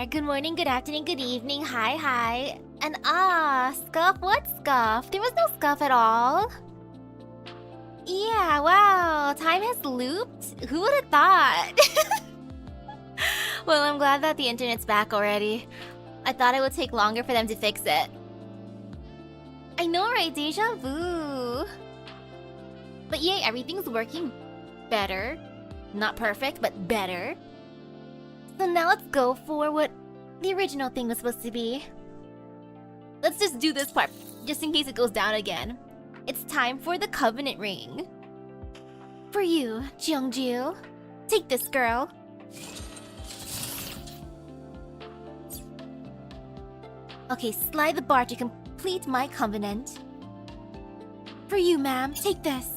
there. Good morning, good afternoon, good evening. Hi. And Scuff? What Scuff? There was no Scuff at all. Yeah, wow. Time has looped? Who would have thought? Well, I'm glad that the internet's back already. I thought it would take longer for them to fix it. I know, right? Deja vu. But yay, everything's working better. Not perfect, but better. So now let's go for what the original thing was supposed to be. Let's just do this part, just in case it goes down again. It's time for the Covenant Ring. For you, Qiongjiu. Take this, girl. Okay, slide the bar to complete my covenant. For you, ma'am, take this.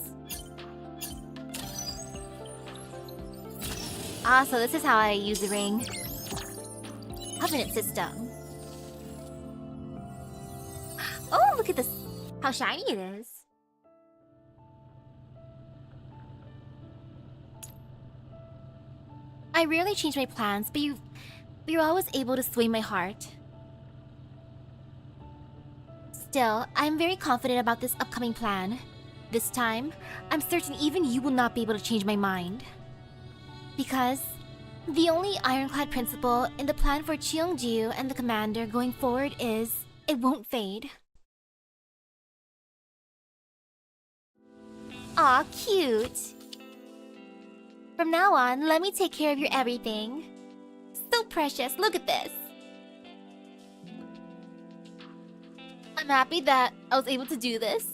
So this is how I use the ring. Covenant system. Oh, look at this. How shiny it is. I rarely change my plans, but you're always able to sway my heart. Still, I'm very confident about this upcoming plan. This time, I'm certain even you will not be able to change my mind. Because the only ironclad principle in the plan for Qiongjiu and the commander going forward is it won't fade. Aw, cute! From now on, let me take care of your everything. So precious, look at this! I'm happy that I was able to do this.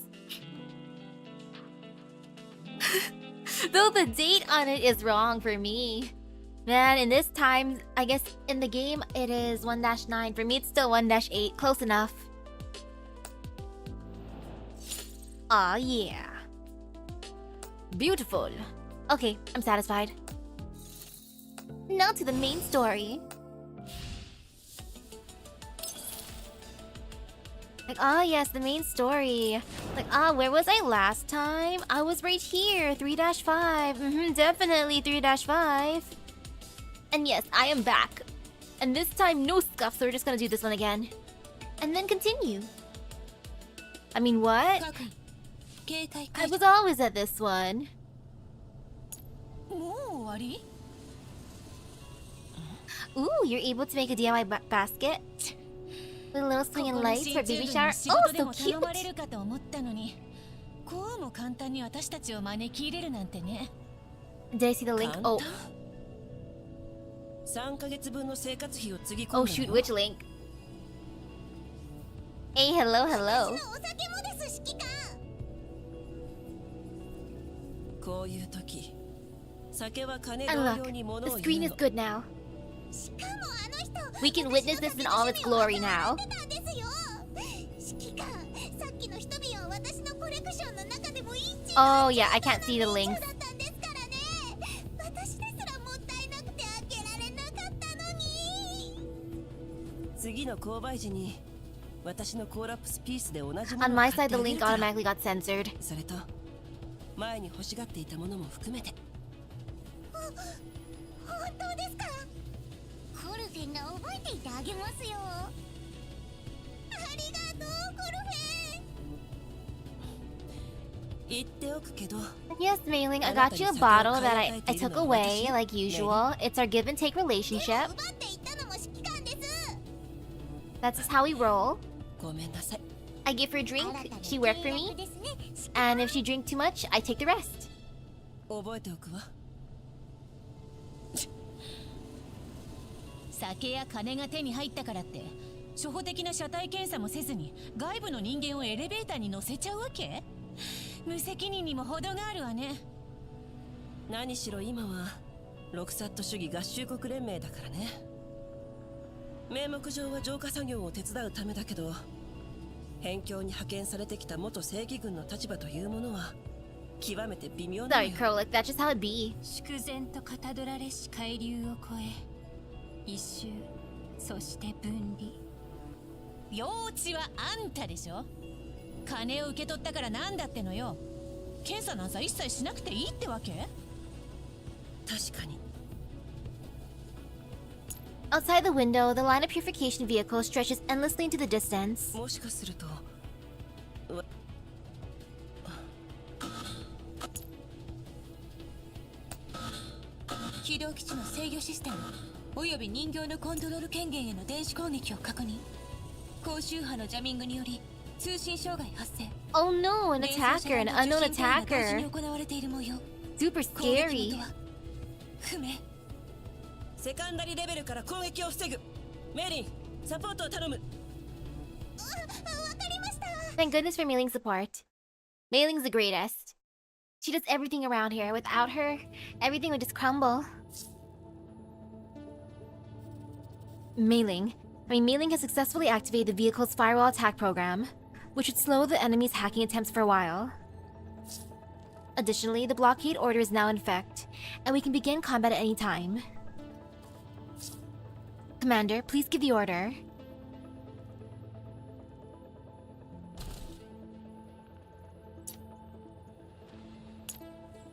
Though the date on it is wrong for me. Man, in this time, I guess in the game it is 1-9. For me, it's still 1-8. Close enough. Aw, yeah. Beautiful. Okay, I'm satisfied. Now to the main story. Like, yes, the main story. Like, where was I last time? I was right here, 3-5. Definitely 3-5. And yes, I am back. And this time, no scuff, so we're just gonna do this one again. And then continue. I mean, what? I was always at this one. Ooh, you're able to make a DIY basket? With a little swinging lights for baby shower. Oh, so cute! Did I see the link? Oh. Oh shoot, which link? Hey, hello. And look, the screen is good now. We can witness this in all its glory now. Oh yeah, I can't see the links. On my side, the link automatically got censored. Yes, Mailing, I got you a bottle that I took away, like usual. It's our give and take relationship. That's just how we roll. I give her a drink, she worked for me. And if she drinks too much, I take the rest. 酒や金が手に入ったからって初歩的な車体検査もせずに外部の人間をエレベーターに乗せちゃうわけ？無責任にも程があるわね。何しろ今はロクサット主義合衆国連盟だからね。名目上は浄化作業を手伝うためだけど、辺境に派遣されてきた元正義軍の立場というものは極めて微妙なのよ。 Sorry, Curl, like that's just how it be. 粛然とかたどられし海流を越え。 一周、そして分離。用地はあんたでしょ。金を受け取ったからなんだってのよ。検査なんさ一切しなくていいってわけ？確かに。Outside the window, the line of purification vehicles stretches endlessly into the distance. もしかすると起動基地の制御システムおよび人形のコントロール権限への電子攻撃を確認。高周波のジャミングにより通信障害発生。 Oh no, an attacker, an unknown attacker. 行われている模様。 Super 攻撃 scary. 元は不明。セカンダリレベルから攻撃を防ぐ。メイリン、サポートを頼む。わかりました。 Thank goodness for Meiling's support. Meiling's the greatest. She does everything around here. Without her, everything would just crumble. Meiling has successfully activated the vehicle's firewall attack program, which would slow the enemy's hacking attempts for a while. Additionally, the blockade order is now in effect, and we can begin combat at any time. Commander, please give the order.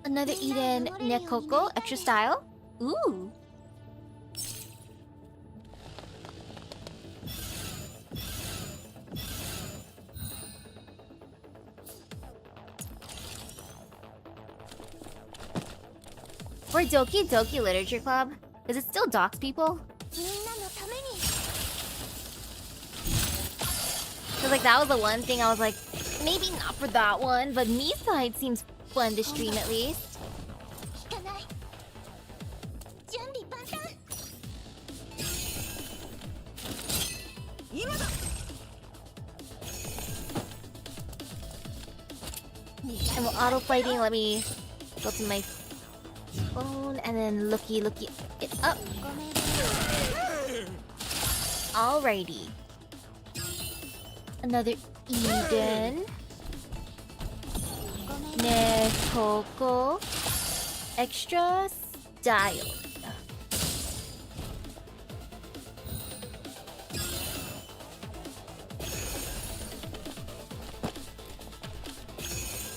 Another Eden Nekoko, extra style? Ooh. We're Doki Doki Literature Club. Does it still dox people? Cause like that was the one thing I was like, maybe not for that one, but Misaki seems fun to stream at least. And we're auto fighting. Let me go to my phone and then looky it up. Alrighty. Another Eden. Nekoko. Extra style.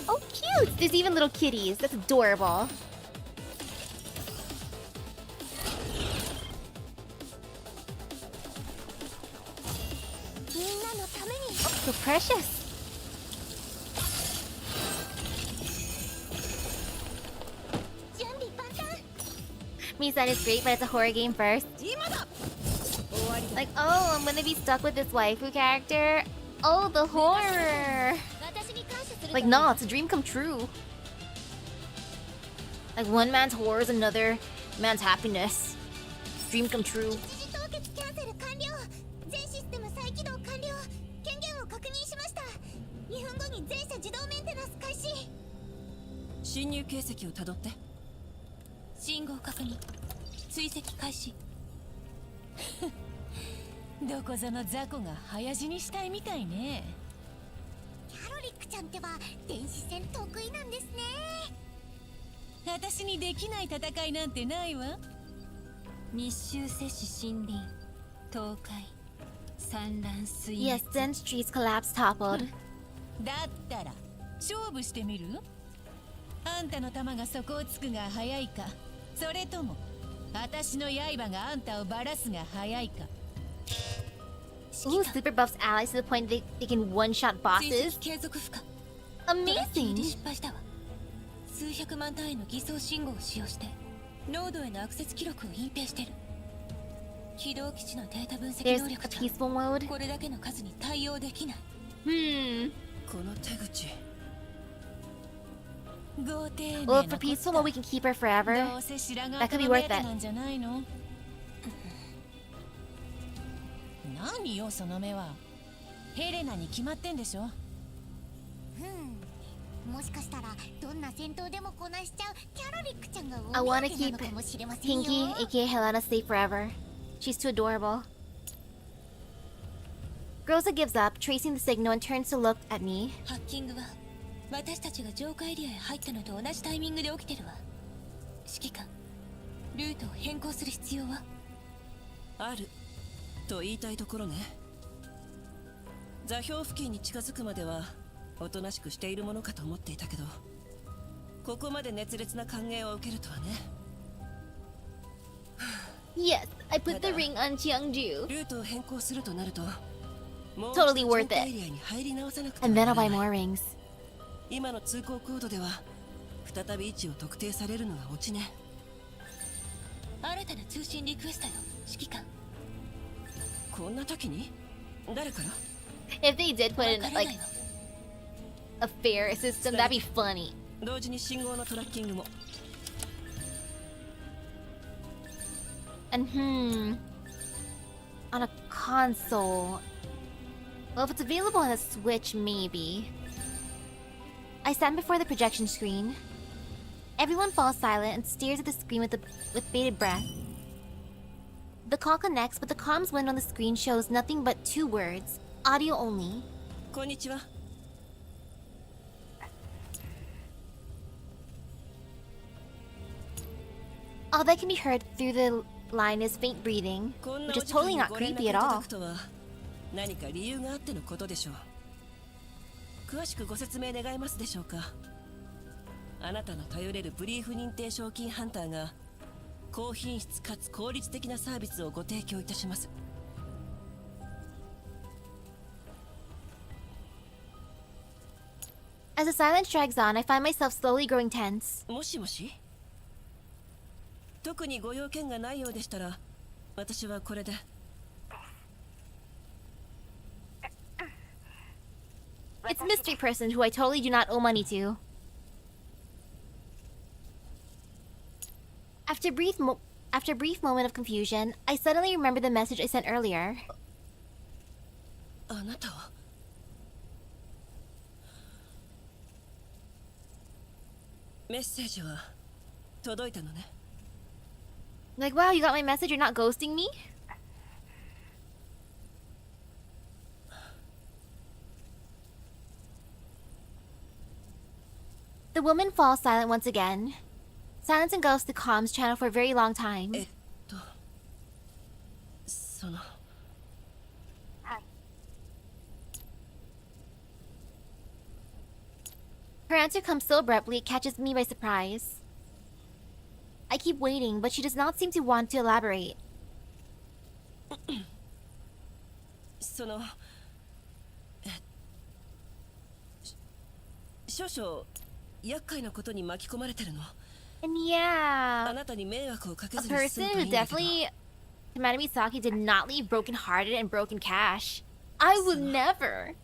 Oh, cute! There's even little kitties. That's adorable. Oh, so precious. Misaki is great, but it's a horror game first. Like, oh, I'm gonna be stuck with this waifu character. Oh, the horror. Like, no, it's a dream come true. Like, one man's horror is another man's happiness. Dream come true. 侵入形跡をたどって。信号確認。追跡開始。どこぞの雑魚が早死にしたいみたいね。キャロリックちゃんってば電子戦得意なんですね。私にできない戦いなんてないわ。密集摂取森林、倒壊、散乱水。Yes, then streets collapse toppled. だったら勝負してみる？あんたの弾が底をつくが早いか、それとも私の刃があんたをバラすが早いか。Ooh, super buffs allies to the point they can one-shot bosses. 継続不可。 Amazing. 失敗したわ。数百万単位の偽装信号を使用してノードへのアクセス記録を隠蔽してる。起動基地のデータ分析 There's 能 a 力じゃ peaceful mode. これだけの数に対応できない。この手口。Well, for peaceful mode, we can keep her forever. That could be worth it. 何よその目は。ヘレナに決まってんでしょ。もしかしたらどんな戦闘でもこなしちゃうキャロリックちゃんが I want to keep Pinky, aka Helena, safe forever. She's too adorable. Groza gives up, tracing the signal, and turns to look at me. ハッキングは私たちが浄化エリアへ入ったのと同じタイミングで起きてるわ。指揮官、ルートを変更する必要はあると言いたいところね。座標付近に近づくまではおとなしくしているものかと思っていたけど、ここまで熱烈な歓迎を受けるとはね。Yes, I put the ring on Qiongjiu. ルートを変更するとなると、もう Totally 一 worth 度 it. エリアに入り直さなくて And は then な I'll ら buy ない。 more rings. 今の通行コードでは再び位置を特定されるのがオチね。新たな通信リクエストよ、指揮官。こんな時に誰から？ If they did put in like a fair system, that'd be funny. 同時に信号のトラッキングも。 And on a console. Well, if it's available on a Switch, maybe. I stand before the projection screen. Everyone falls silent and stares at the screen with bated breath. The call connects, but the comms window on the screen shows nothing but 2 words. Audio only. こんにちは。 All that can be heard through the line is faint breathing, こんな which お is 時間 totally に not ご連 creepy 絡い at ただ all. くとは何か理由があってのことでしょう。詳しくご説明願えますでしょうか。あなたの頼れるブリーフ認定賞金ハンターが高品質かつ効率的なサービスをご提供いたします。 As the silence drags on, I find myself slowly growing tense. もしもし、特にご用件がないようでしたら私はこれで。 It's a mystery person who I totally do not owe money to. After a brief moment of confusion, I suddenly remember the message I sent earlier. あなたはメッセージは届いたのね。 Like, wow, you got my message? You're not ghosting me? The woman falls silent once again. Silence engulfs the comms channel for a very long time. その Her answer comes so abruptly it catches me by surprise. I keep waiting, but she does not seem to want to elaborate. その少々厄介なことに巻き込まれてるの。 And あ yeah, なたに迷惑をかけ a ずに済 person むといい who んだけど。 definitely commanded Misaki did not leave broken-hearted and broken cash. I would never.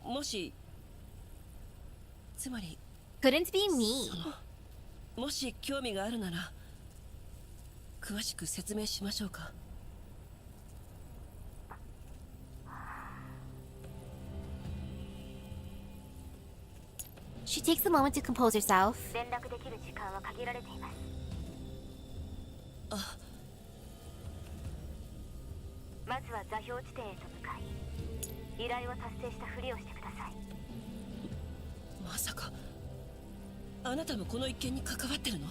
もしつまり Couldn't be me. もし興味があるなら詳しく説明しましょうか。 She takes a moment to compose herself. 連絡できる時間は限られています。あ、まずは座標地点へと向かい、依頼を達成したふりをしてください。まさかあなたもこの一件に関わってるの？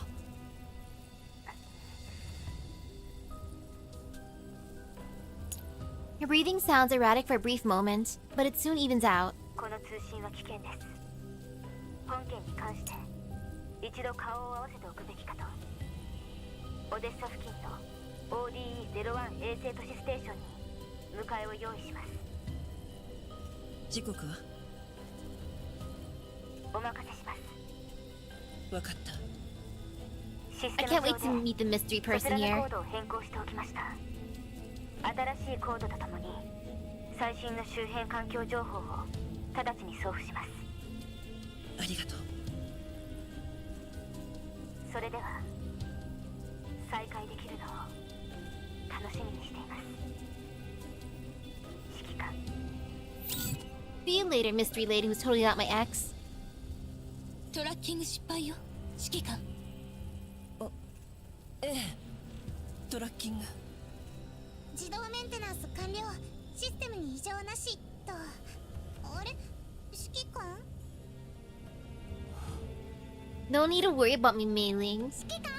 Her breathing sounds erratic for a brief moment, but it soon evens out. この通信は危険です。本件に関して一度顔を合わせておくべきかと。オデッサ付近の ODE-01 衛星都市ステーションに迎えを用意します。時刻は？お任せします。わかった。シス I テ can't ム wait 上 to で meet the mystery そち person らの here. コードを変更しておきました。新しいコードとともに最新の周辺環境情報を直ちに送付します。ありがとう。それでは再会できるのを楽しみにしています。指揮官。 See you later, mystery lady who's totally not my ex. トラッキング失敗よ、指揮官。あ、ええ、トラッキング。自動メンテナンス完了。システムに異常なしと。あれ、指揮官？ No need to worry about me mailing. 指揮官！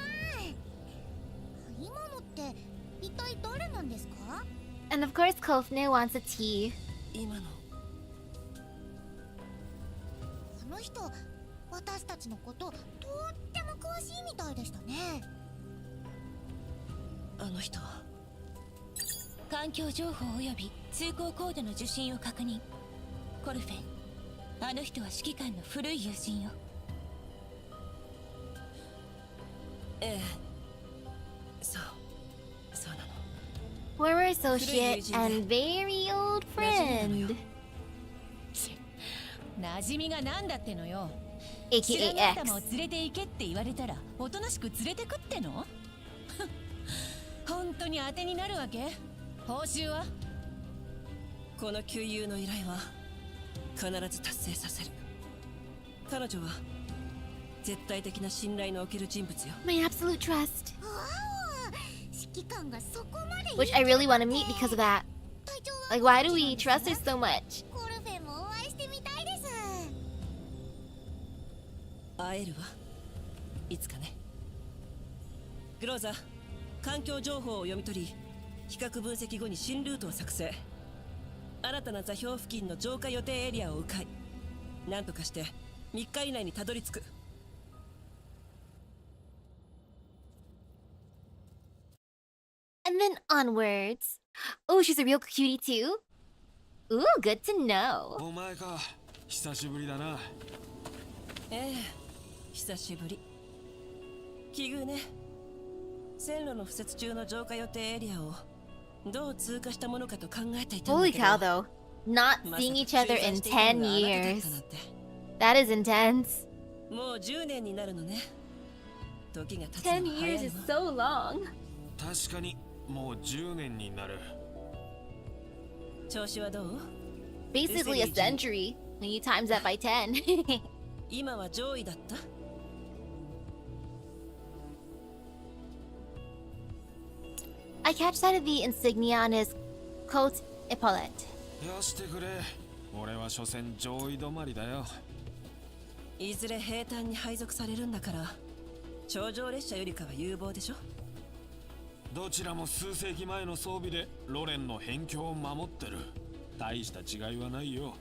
今のって一体誰なんですか？ And of course, Kofne wants a tea. 今のあの人、私たちのこととっても詳しいみたいでしたね。あの人は。環境情報及び通行コードの受信を確認。コルフェン、あの人は指揮官の古い友人よ。ええ、そうなの。 Former associate and very old friend. 馴染みがなんだってのよ。 AKA 知らない X. 玉を連れて行けって言われたらおとなしく連れてくっての。本当に当てになるわけ？報酬は？この給油の依頼は必ず達成させる。彼女は絶対的な信頼のおける人物よ。 My absolute trust. 指揮官がそこまで Which I really want to meet because of that. Like, why do we trust her so much? コルフェンもお会いしてみたいです。会えるわ、いつかね。グローザ、環境情報を読み取り、比較分析後に新ルートを作成。新たな座標付近の浄化予定エリアを迂回。なんとかして3日以内にたどり着く。 And then onwards. Oh, she's a real cutie too? Ooh, good to know. お前か、久しぶりだな。ええ、久しぶり。奇遇ね。線路の敷設中の浄化予定エリアをどう通過したものかと考えていたんだ Holy けど。 cow, though. Not まさか seeing each other in 駐在していた 10のがあなただ years. ったなんて。 That is intense. もう10年になるのね。時が経つ10のは早 years い is わ。 so long. 確かにもう10年になる。調子はどう？ Basically a century when you times that by 10. 今は上位だった？ I catch sight of the insignia on his coat epaulet. よしてくれ。俺は所詮上位止まりだよ。いずれ兵隊に配属されるんだから、頂上列車よりかは有望でしょ。どちらも数世紀前の装備でロレンの辺境を守ってる。大した違いはないよ。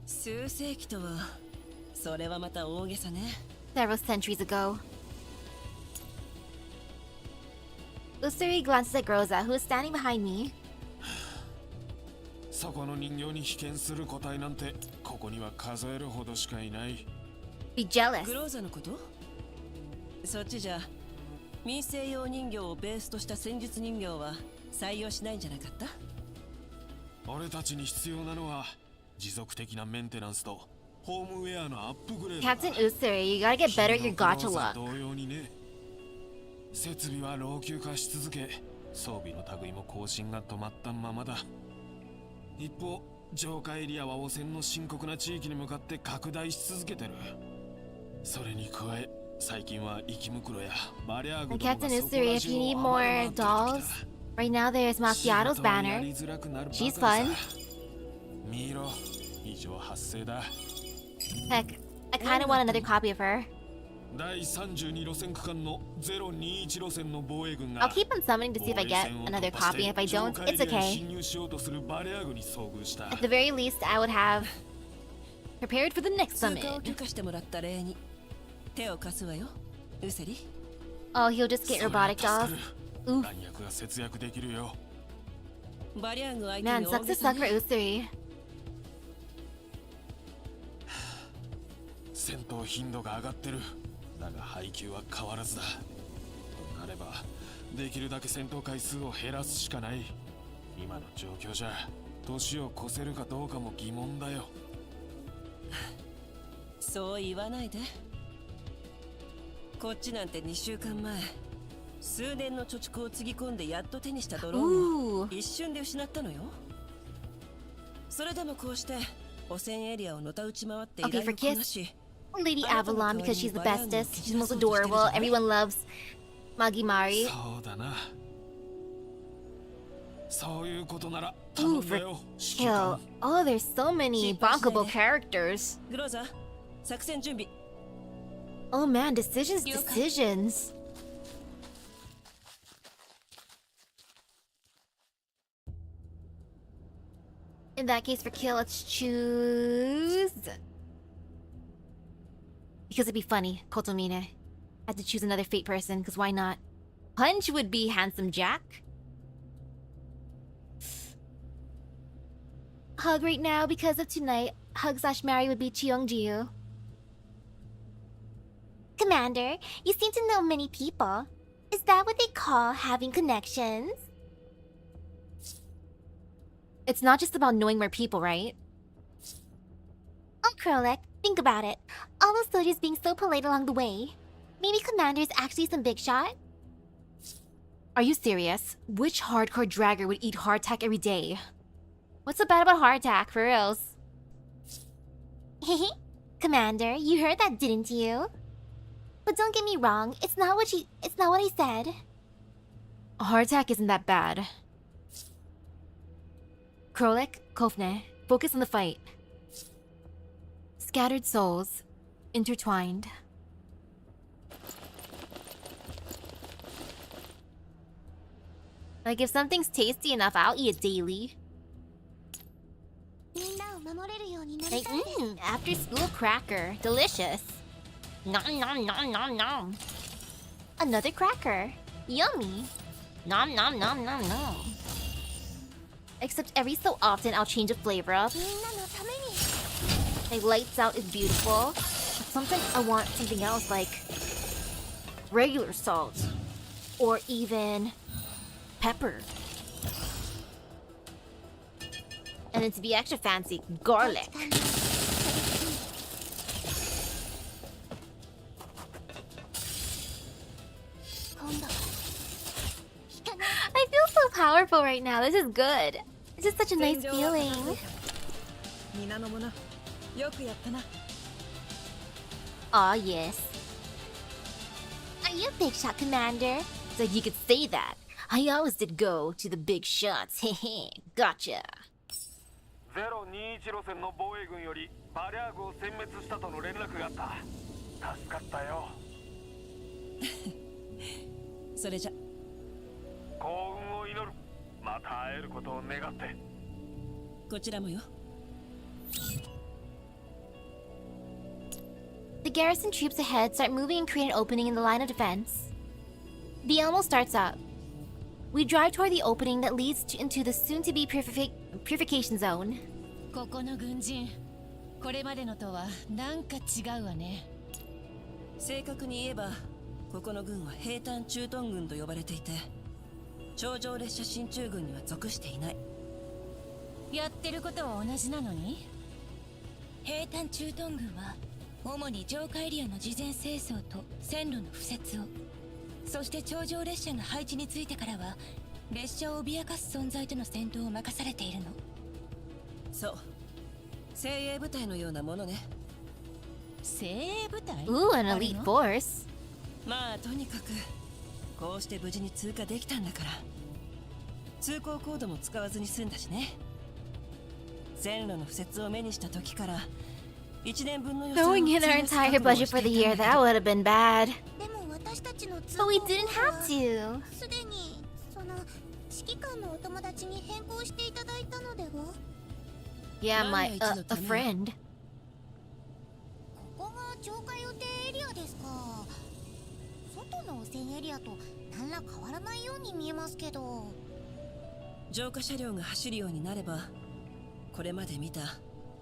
数世紀とは、それはまた大げさね。 Several centuries ago. Usuri glances at Groza, who is standing behind me. そこの人形に被験する個体なんてここには数えるほどしかいない。 Be jealous. グローザのこと？そっちじゃ民生用人形をベースとした戦術人形は採用しないんじゃなかった？俺たちに必要なのは持続的なメンテナンスとホームウェアのアップグレードだ。 Captain Usuri, you gotta get better at your gacha luck. 同様にね。設備は老朽化し続け、装備の類も更新が止まったままだ。一方、浄化エリアは汚染の深刻な地域に向かって拡大し続けてる。それに加え、最近は生き袋やバリアーグ And ども Captain がそこ Usuri, ら if 中 you を need 暴 more れ回ってきた。 dolls, right now there's Macchiato's banner. She's fun. 見ろ、異常発生だ。 Heck, I kinda want another copy of her. 第32路線区間の021路線の防衛軍 I'll が keep on summoning to see if I get another copy, and if I don't, it's okay. 侵入しようとするバレア軍に遭遇した。 At the very least, I would have prepared for the next 通過を summon. 許可してもらった礼に手を貸すわよ、ウセリ。 Oh, he'll just get robotic dolls. Oof. 弾薬が節約できるよ。バリアング相手 Man, に sucks 大げ to さ suck for ね。 Usuri. 戦闘頻度が上がってる。だが配給は変わらずだ。となればできるだけ戦闘回数を減らすしかない。今の状況じゃ年を越せるかどうかも疑問だよ。そう言わないで。こっちなんて2週間前、数年の貯蓄をつぎ込んでやっと手にしたドローンを Ooh. 一瞬で失ったのよ。それでもこうして汚染エリアをのたうち回って依 Okay, 頼 for をこ Kiss, なし、 Lady Avalon, because she's the bestest. She's the most adorable. Everyone loves Magimari. そうだな。そういうことなら Ooh, 頼んだ for よ。指揮 Kill. 官。 Oh, there's so many bankable characters. グローザ、作戦準備。 Oh man, decisions. In that case, for Kill, let's choose... Because it'd be funny, Kotomine. I had to choose another fate person, because why not? Punch would be Handsome Jack. Hug right now because of tonight. Hug/marry would be Qiongjiu. Commander, you seem to know many people. Is that what they call having connections? It's not just about knowing more people, right? Oh, Krolek, think about it. All those soldiers being so polite along the way. Maybe Commander's actually some big shot? Are you serious? Which hardcore dragger would eat hardtack every day? What's so bad about hardtack, for reals? Hehe. Commander, you heard that, didn't you? But don't get me wrong, it's not what I said. Hardtack isn't that bad. Krolek, Kofne, focus on the fight. Scattered souls, intertwined. Like, if something's tasty enough, I'll eat it daily. Like, after school cracker. Delicious. Nom nom nom nom nom. Another cracker. Yummy. Nom nom nom nom nom. Except every so often I'll change the flavor up. Like, lights out is beautiful. But sometimes I want something else, like regular salt. Or even pepper. And then to be extra fancy, garlic. I feel so powerful right now. This is good. This is such a nice feeling. Aw, yes. Are you a big shot, Commander? So you could say that. I always did go to the big shots. Hehe, gotcha. 021路線の防衛軍よりバリャーグを殲滅したとの連絡があった。助かったよ。それじゃ。幸運を祈る。また会えることを願って。こちらもよ。The garrison troops ahead start moving and create an opening in the line of defense. The Elmo starts up. We drive toward the opening that leads into the soon-to-be purification zone. ここの軍人、これまでのとはなんか違うわね。正確に言えば、ここの軍は兵隊駐屯軍と呼ばれていて、頂上列車進駐軍には属していない。やってることは同じなのに？兵隊駐屯軍は主に上下エリアの事前清掃と線路の敷設を、そして頂上列車が配置についてからは列車を脅かす存在との戦闘を任されているの。そう、精鋭部隊のようなものね。精鋭部隊？ Ooh, an elite force. まあとにかくこうして無事に通過できたんだから、通行コードも使わずに済んだしね。線路の敷設を目にした時から1年分の予算を Throwing in our entire budget for the year, that would have been bad. But we didn't have to. すでにその指揮官のお友達に変更していただいたのでは？ Yeah, my a friend. ここが浄化予定エリアですか。外の汚染エリアと何ら変わらないように見えますけど。浄化車両が走るようになれば、これまで見た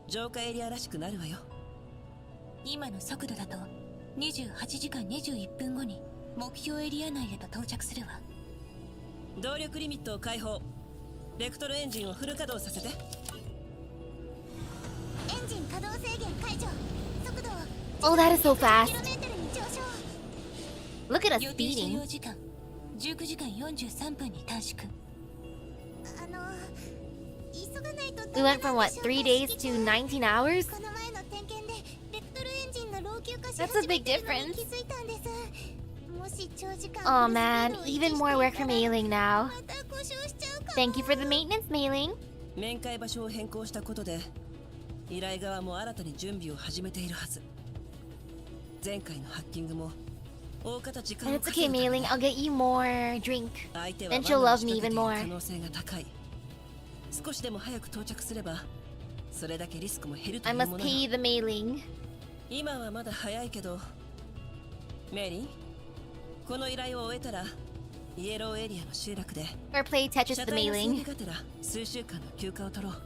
浄化エリアらしくなるわよ。今の速度だと28時間21分後に目標エリア内へと到着するわ。動力リミットを解放。ベクトルエンジンをフル稼働させて。エンジン稼働制限解除。速度を Oh, that is so fast. km に上昇。 Look at us 予定所 speeding. 要時間19時間43分に短縮。急がないと We went from what, 3 days to 19 hours? この前の点検でベクトルエンジンの老朽化し That's a 始め big ているのに difference. 気づいたんです。もし長時間 Oh man, even more work for mailing now. また故障しちゃうかも。 Thank you for the maintenance mailing. 面会場所を変更したことで依頼側も新たに準備を始めているはず。前回のハッキングも大方時間 And を it's かけ okay, るため mailing. I'll get you more drink. 相手は Then she'll 罠を love me 仕掛けて even いる more. 可能性が高い。少しでも早く到着すればそれだけリスクも減るとい I うも must のだ。 pay you the mailing. 今はまだ早いけど、メリー、この依頼を終えたらイエローエリアの集落で Or play Tetris 車 the 体の整 mailing. 備がてら数週間の休暇を取ろう。あ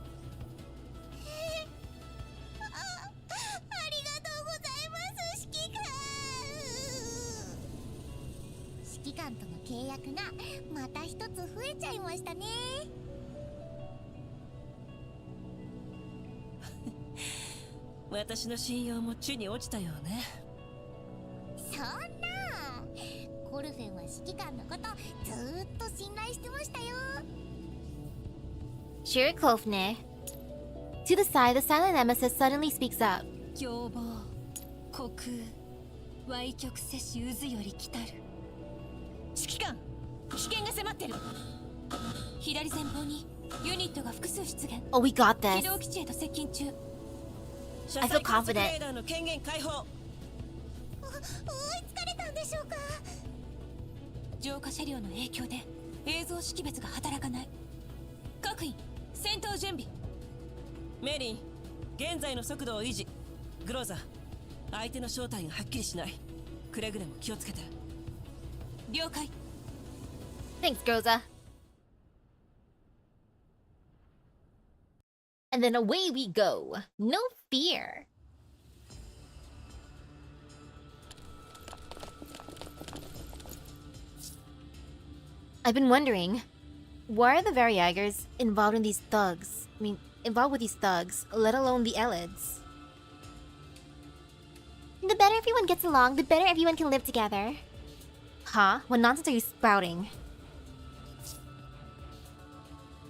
りがとうございます指揮官。指揮官との契約がまた一つ増えちゃいましたね。私の信用も地に落ちたよね。そんなコルフェンは指揮官のことずーっと信頼してましたよ。 Shirokofne. To the side, the silent nemesis suddenly speaks up. 凶暴、虚空、歪曲せし渦より来たる。指揮官、危険が迫ってる。左前方にユニットが複数出現。 Oh, we got 軌 this. 道基地へと接近中。 I feel confident. レーダーの権限解放。追いつかれたんでしょうか。浄化車両の影響で映像識別が働かない。各員戦闘準備。メリン、現在の速度を維持。グローザ、相手の正体がはっきりしない。くれぐれも気をつけて。了解。 Thanks, Groza. And then away we go. No fear. I've been wondering, why are the Variagers involved in these thugs? I mean, involved with these thugs, let alone the Elids? The better everyone gets along, the better everyone can live together. Huh? What nonsense are you spouting?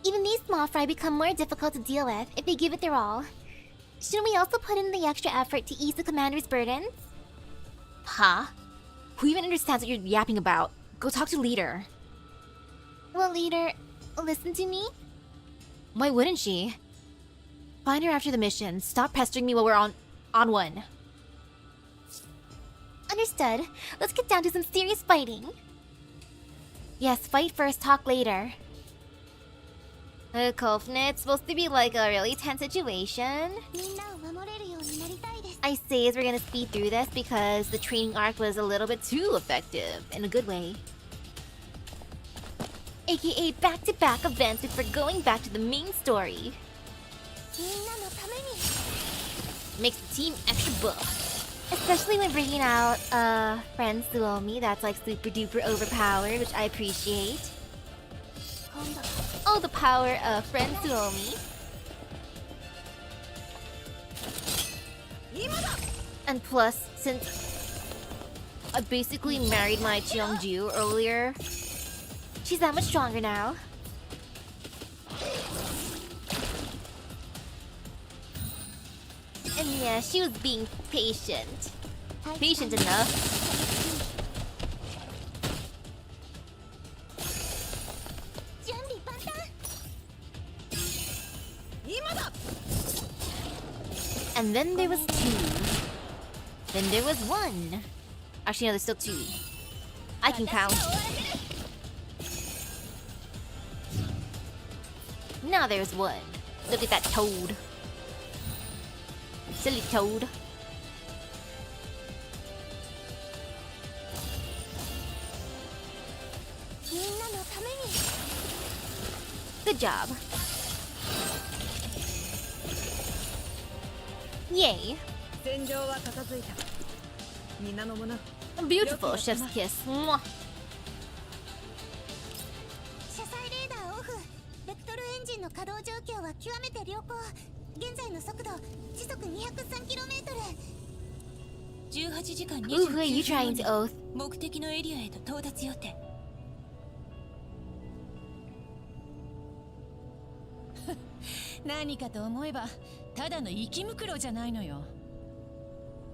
Even these small fry become more difficult to deal with if they give it their all. Shouldn't we also put in the extra effort to ease the commander's burdens? Huh? Who even understands what you're yapping about? Go talk to leader. Well, leader, listen to me? Why wouldn't she? Find her after the mission. Stop pestering me while we're on one. Understood. Let's get down to some serious fighting. Yes, fight first, talk later. Kofne, it's supposed to be like a really tense situation. みんなを守れるようになりたいです。 I say as we're gonna speed through this because the training arc was a little bit too effective in a good way. AKA back-to-back events before going back to the main story. みんなのために。 Makes the team extra buff. Especially when bringing out, friend Suomi that's like super duper overpowered, which I appreciate. 今度 Oh, the power of friend Suomi. And plus, since I basically married my Qiongjiu earlier, she's that much stronger now. And yeah, she was being patient. Patient enough. And then there was two. Then there was one. Actually, no, there's still two. I can count. Now there's one. Look at that toad. Silly toad. Good job. Yay. Beautiful chef's kiss. Mwah. 車載レーダーオフ。ベクトルエンジンの稼働状況は極めて良好。現在の速度時速 203km。 18時間 Ooh, who are you 29 trying to 分 oath? 目的のエリアへと到達予定。何かと思えばただの生き袋じゃないのよ。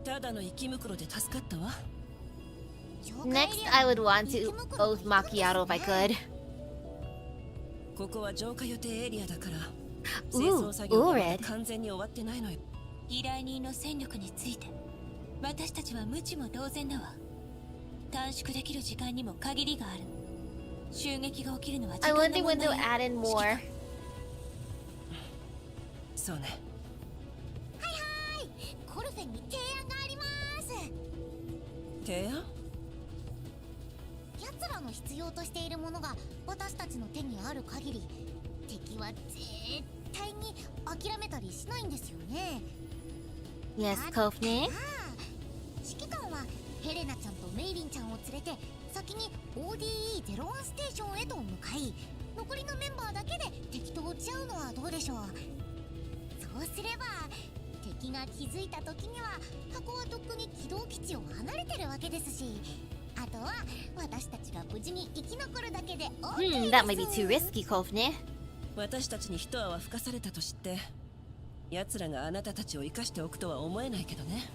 ただの生き袋で助かったわ。 Next, I would want to oath macchiato if I could. ここは浄化予定エリアだから Ooh, 清掃作業がま Ured. だ完全に終わってないのよ。依頼人の戦力について私たちは無知も同然だわ。短縮できる時間にも限りがある。襲撃が起きるのは時 I 間 wonder の when 問 they'll 題よ。 add in more. そうね。コルフェンに提案があります。提案？奴らの必要としているものが私たちの手にある限り、敵は絶対に諦めたりしないんですよね。 Yes, Kofne. 指揮官はヘレナちゃんとメイリンちゃんを連れて先に ODE01 ステーションへと向かい、残りのメンバーだけで敵と撃ち合うのはどうでしょう。そうすれば敵が気づいた時には箱はとっくに軌道基地を離れてるわけですし、あとは私たちが無事に生き残るだけで OK です。 That might be too risky, Kofne. 私たちに一泡吹かされたと知って奴らがあなたたちを生かしておくとは思えないけどね。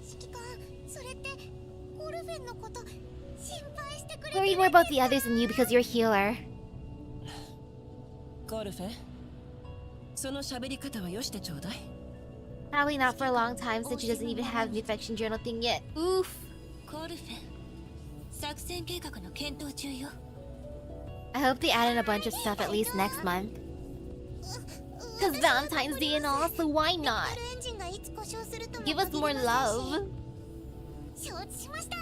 指揮官、それってコルフェンのこと心配してくれて Worried more about the others than you because you're a healer. コルフェン、その喋り方はよしてちょうだい。 Probably not for a long time since she doesn't even have the affection journal thing yet. Oof. コルフェン、作戦計画の検討中よ。 I hope they add in a bunch of stuff at least next month. Cause Valentine's Day and all, so why not? ベクトルエンジンがいつ故障するとも Give us more 限りませんし。 love. 承知しました。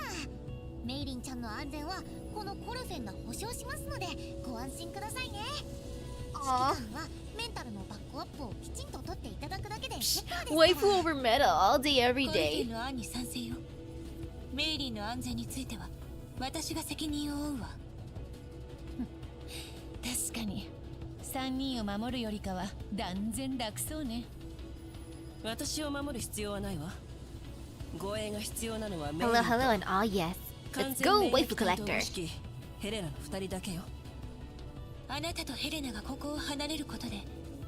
メイリンちゃんの安全はこのコルフェンが保証しますのでご安心くださいね。指揮官はメンタルのバックアップをきちんと取っていただくだけで結構ですから。 Waifu over meta all day, every コルフェ day. ンの案に賛成よ。メイリーの安全については私が責任を負うわ。確かに3人を守るよりかは断然楽そうね。私を守る必要はないわ。護衛が必要なのはメイリ Hello, ー hello, and all yes. と Let's go, 完全免 waifu 疫担当 collector. 式ヘレナの2人だけよ。あなたとヘレナがここを離れることで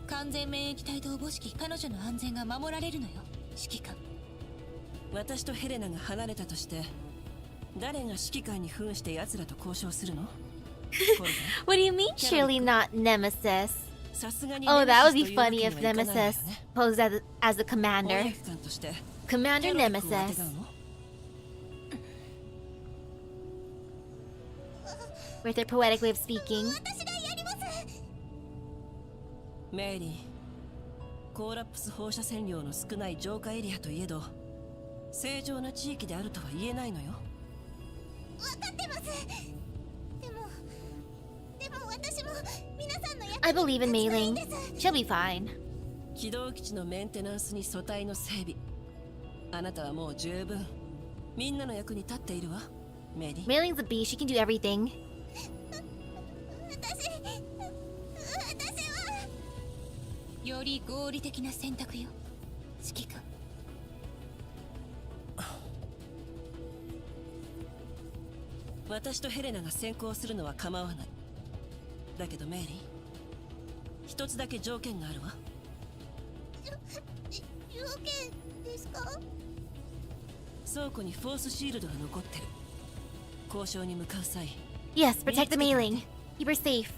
完全免疫帯同母式彼女の安全が守られるのよ、指揮官。私とヘレナが離れたとして誰が指揮官に扮して奴らと交渉するの？ What do you mean, surely not Nemesis? さすがに Oh, that would ネ be メシスという funny わ if けにはいかないわよ Nemesis ね。 posed as the 翻 commander. 訳官として Commander キャロリックをあて Nemesis. がうの？ With their poetic way of speaking. 私がやります。メイリー、コーラップス放射線量の少ない浄化エリアといえど正常な地域であるとは言えないのよ。分かってます。でも私も皆さんの役 I believe in に立ちたいん Mei です。 Ling. She'll be fine. 軌道基地のメンテナンスに素体の整備、あなたはもう十分みんなの役に立っているわ、メリー。 Mei Ling's a bee, she can do everything. 私はより合理的な選択よ、指揮官。私とヘレナが先行するのは構わない。だけどメイリー、一つだけ条件があるわ。条件ですか？倉庫にフォースシールドが残ってる。交渉に向かう際、 Yes, protect the Mei Ling. Keep her safe.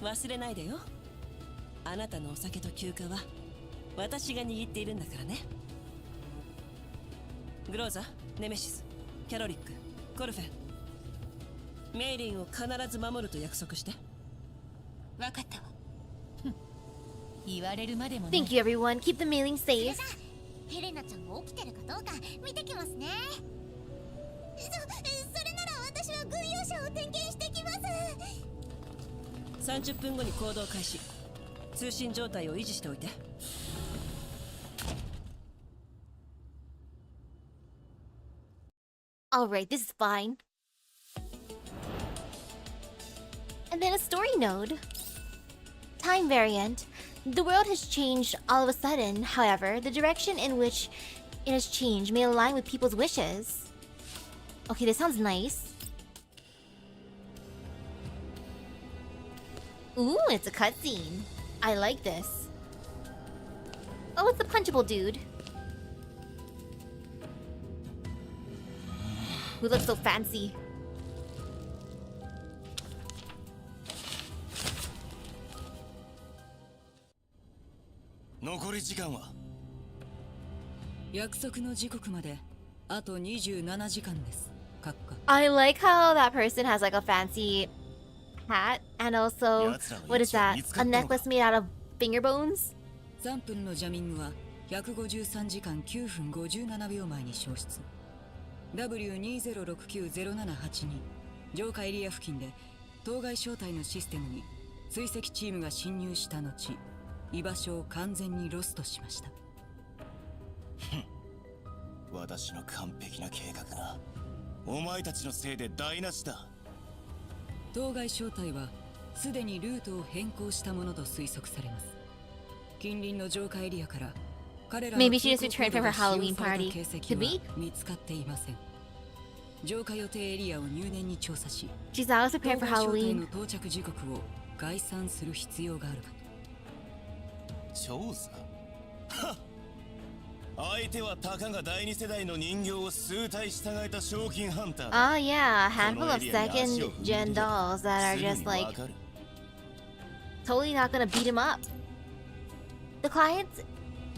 忘れないでよ。あなたのお酒と休暇は私が握っているんだからね。グローザ、ネメシス、キャロリック、コルフェン、メイリンを必ず守ると約束して。分かったわ。言われるまでもね。 Thank you, everyone. Keep the Mei Ling safe. ヘレナちゃんが起きてるかどうか見てきますね。それなら私は軍用車を点検してきます。30分後に行動開始。通信状態を維持しておいて。 Alright, this is fine. And then a story node. Time variant. The world has changed all of a sudden. However, the direction in which it has changed may align with people's wishes. Okay, this sounds nice. Ooh, it's a cutscene. I like this. Oh, it's the punchable dude. Who looks so fancy.残り時間は約束の時刻まであと27時間です。閣下。 I like how that person has like a fancy hat and also what is that? A necklace made out of finger bones? 3分のジャミングは153時間9分57秒前に消失。 W20690782 上海エリア付近で当該小隊のシステムに追跡チームが侵入した後、居場所を完全にロストしました。私の完璧な計画がお前たちのせいで台無しだ。当該小隊はすでにルートを変更したものと推測されます。近隣の浄化エリアから彼らの Maybe she just returned from her Halloween 通行コードが使用された party. 形跡 Could は be. 見つかっていません。浄化予定エリアを入念に調査し、 She's always 当 prepared 該 for 小隊 Halloween. の到着時刻を概算する必要があるかと。調査はっ、相手はたかが第二世代の人形を数体従えた賞金ハンターだ。 Oh yeah, a handful of second gen dolls that are すぐ just に like わかる。 totally not gonna beat him up. The client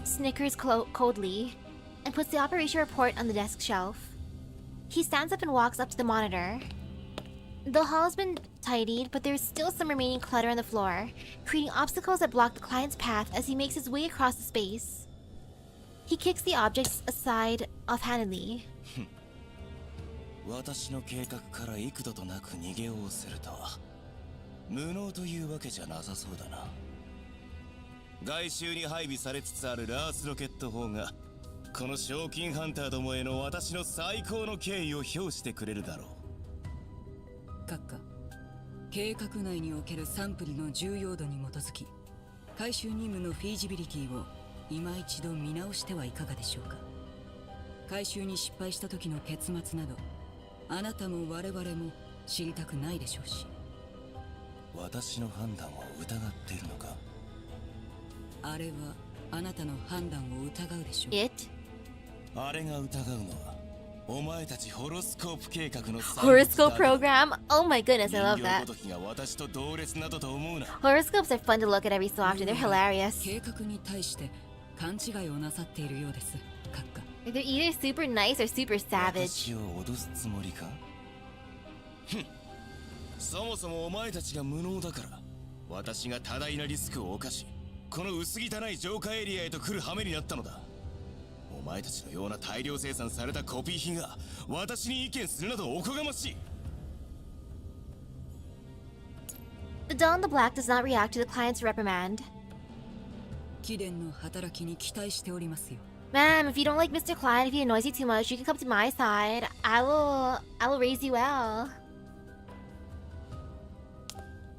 snickers coldly and puts the operation report on the desk shelf. He stands up and walks up to the monitor. The hall has been tidied, but there is still some remaining clutter on the floor, creating obstacles that block the client's path as he makes his way across the space. He kicks the objects aside offhandedly. 私の計画から幾度となく逃げようするとは無能というわけじゃなさそうだな。外周に配備されつつあるラースロケット砲がこの賞金ハンターどもへの私の最高の敬意を表してくれるだろう。閣下、計画内におけるサンプルの重要度に基づき、回収任務のフィージビリティを今一度見直してはいかがでしょうか。回収に失敗した時の結末など、あなたも我々も知りたくないでしょうし。私の判断を疑っているのか。あれはあなたの判断を疑うでしょう。 It? あれが疑うのはお前たちホロスコープ計画の Horoscope program? Oh my goodness, I love 人形 that. ごときが私と同列などと思うな。 Horoscopes are fun to look at every so often. They're hilarious. 計画に対して勘違いをなさっているようです、閣下。 They're either super nice or super savage. 私を脅すつもりか。ふん、そもそもお前たちが無能だから私が多大なリスクを冒しこの薄汚い浄化エリアへと来る羽目になったのだ。お前たちのような大量生産されたコピー品が私に意見するなどおこがましい。 The doll in the black does not react to the client's reprimand. 貴殿の働きに期待しておりますよ。 Ma'am, if you don't like Mr. Client, if he annoys you too much, you can come to my side. I will raise you well.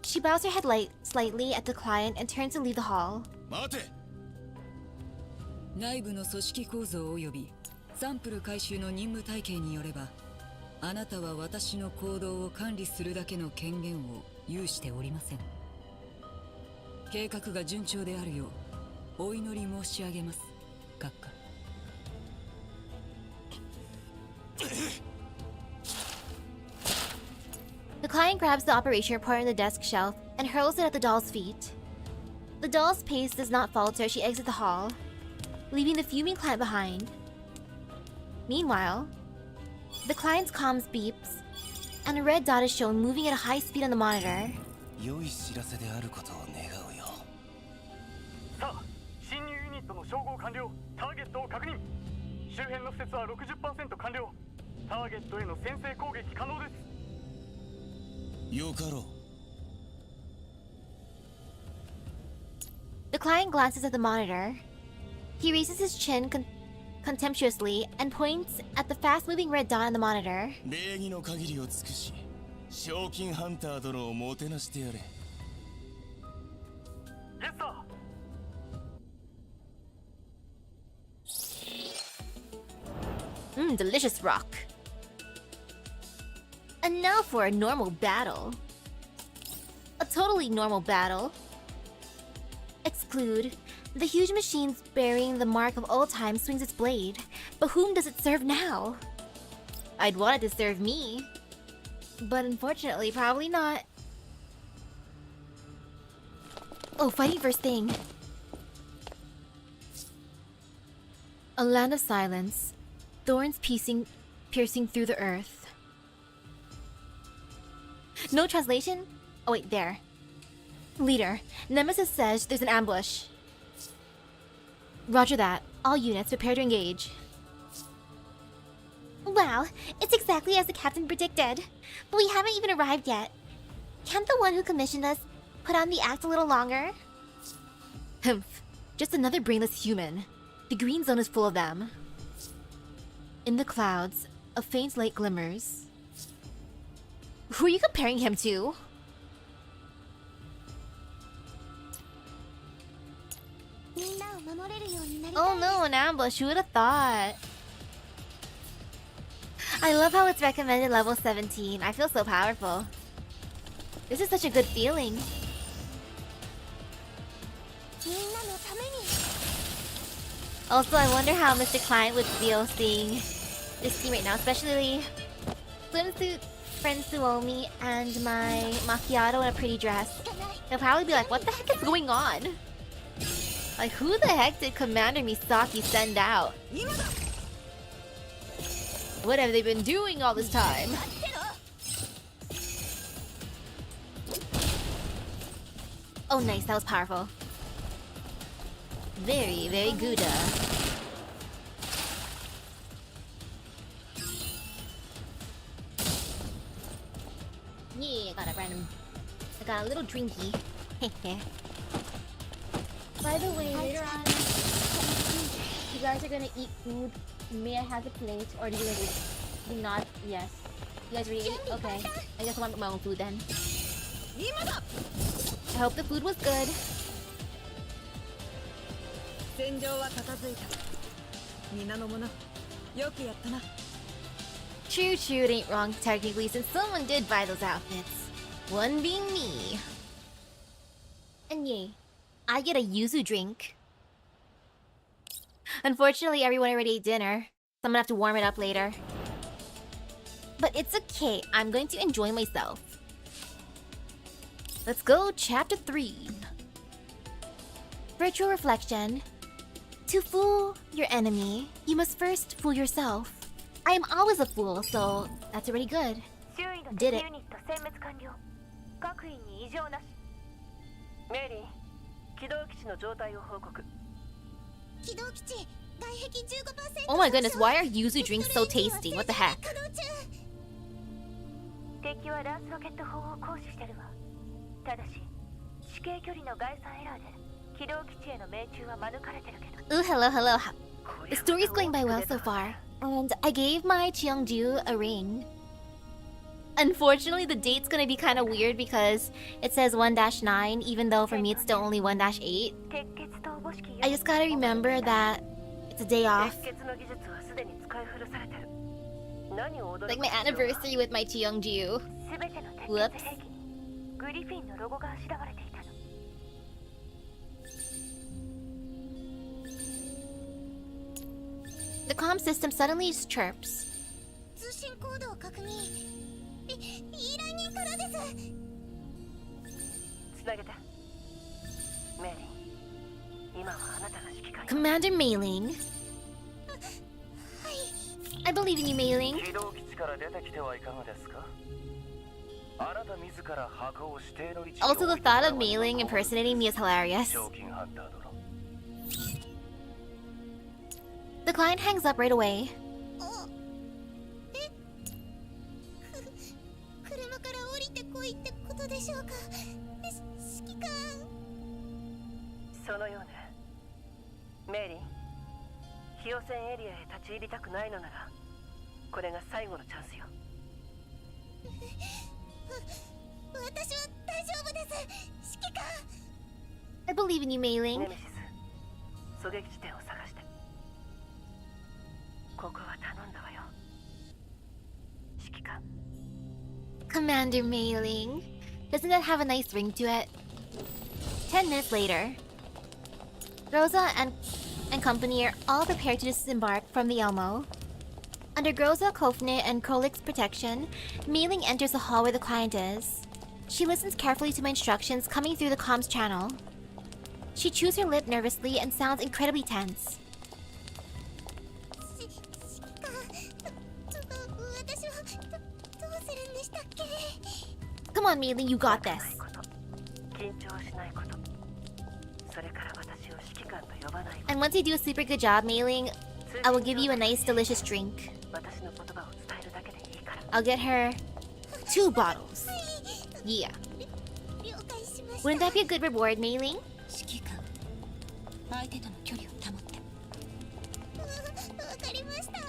She bows her head slightly at the client and turns to leave the hall. 待て。内部の組織構造及びサンプル回収の任務体系によれば、あなたは私の行動を管理するだけの権限を有しておりません。計画が順調であるようお祈り申し上げます、閣下。 The client grabs the operation report on the desk shelf and hurls it at the doll's feet. The doll's pace does not falter as she exits the hall, leaving the fuming client behind. Meanwhile, the client's comms beeps, and a red dot is shown moving at a high speed on the monitor. 良い知らせであることを願うよ。さあ、侵入ユニットの照合完了。ターゲットを確認。周辺の施設は 60% 完了。ターゲットへの先制攻撃可能です。 よかろう。 The client glances at the monitor. He raises his chin contemptuously and points at the fast-moving red dot on the monitor. 礼儀の限りを尽くし、賞金ハンター殿をもてなしてやれ。イエスサー。 Delicious rock. And now for a normal battle. A totally normal battle. Exclude. The huge machine bearing the mark of old time swings its blade. But whom does it serve now? I'd want it to serve me. But unfortunately, probably not. Oh, fighting first thing. A land of silence. Thorns piercing through the earth. No translation? Oh wait, there. Leader, Nemesis says there's an ambush. Roger that. All units, prepare to engage. Wow, it's exactly as the captain predicted. But we haven't even arrived yet. Can't the one who commissioned us put on the act a little longer? Humph. Just another brainless human. The green zone is full of them. In the clouds, a faint light glimmers. Who are you comparing him to? Oh no, an ambush. Who would have thought? I love how it's recommended level 17. I feel so powerful. This is such a good feeling. Also, I wonder how Mr. Client would feel seeing this team right now, especially swimsuit friend Suomi and my macchiato in a pretty dress. He'll probably be like, what the heck is going on? Like, who the heck did Commander Misaki send out? What have they been doing all this time? Oh nice, that was powerful. Very, very good. Yeah, I got a little drinky. By the way, later on, you guys are gonna eat food. May I have the plate, or do you guys do not? Yes. You guys already ate? Okay. I guess I want my own food then. I hope the food was good. True, it ain't wrong technically, since someone did buy those outfits. One being me. And yay, I get a yuzu drink. Unfortunately, everyone already ate dinner, so I'm gonna have to warm it up later. But it's okay, I'm going to enjoy myself. Let's go, chapter 3. Virtual reflection. To fool your enemy, you must first fool yourself. I am always a fool, so that's already good. Did it. Oh my goodness, why are yuzu drinks so tasty? What the heck? Ooh, hello. The story's going by well so far. And I gave my Qiongjiu a ring. Unfortunately, the date's gonna be kind of weird because it says 1-9, even though for me it's still only 1-8. I just gotta remember that it's a day off. Like my anniversary with my Qiongjiu. Whoops. The comm system suddenly chirps. Commander Mailing. I believe in you, Mailing. Also, the thought of Mailing impersonating me is hilarious. The client hangs up right away. I believe in you, Mailing. Commander Mailing. Doesn't that have a nice ring to it? 10 minutes later. Groza and company are all prepared to disembark from the Elmo. Under Groza, Kofne, and Krolik's protection, Mailing enters the hall where the client is. She listens carefully to my instructions coming through the comms channel. She chews her lip nervously and sounds incredibly tense. Come on, Mailing, you got this. And once you do a super good job mailing, I will give you a nice delicious drink. I'll get her 2 bottles. Yeah. 了解しました。 Wouldn't that be a good reward, mailing? 指揮官、相手との距離を保って。わかりました。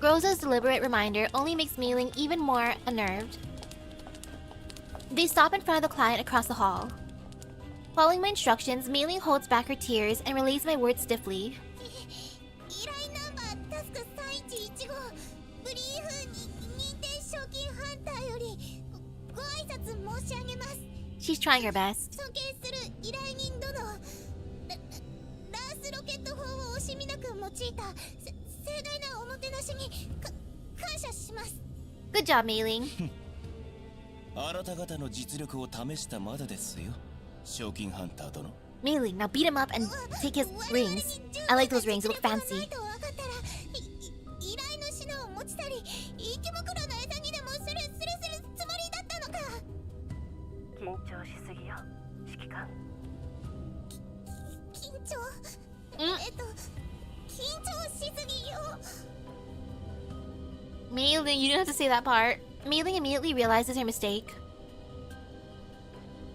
Rosa's deliberate reminder only makes mailing even more unnerved. They stop in front of the client across the hall. Following my instructions, mailing holds back her tears and relays my words stiffly. 依頼ナンバータスク3115ブリーフに認定賞金ハンターよりご挨拶申し上げます。 She's trying her best. 尊敬する依頼人殿、ラースロケット砲を惜しみなく用いた盛大なおもてなしに感謝します。 Good job, mailing. あなた方の実力を試したまでですよ、賞金ハンター殿。 Mailing, now beat him up and take his rings. I like those rings, they look fancy. 依頼の品を持ち去り、池袋の餌にでもするつもりだったのか。緊張しすぎよ、指揮官。緊張しすぎよ。 Mailing, you don't have to say that part. Mailing immediately realizes her mistake.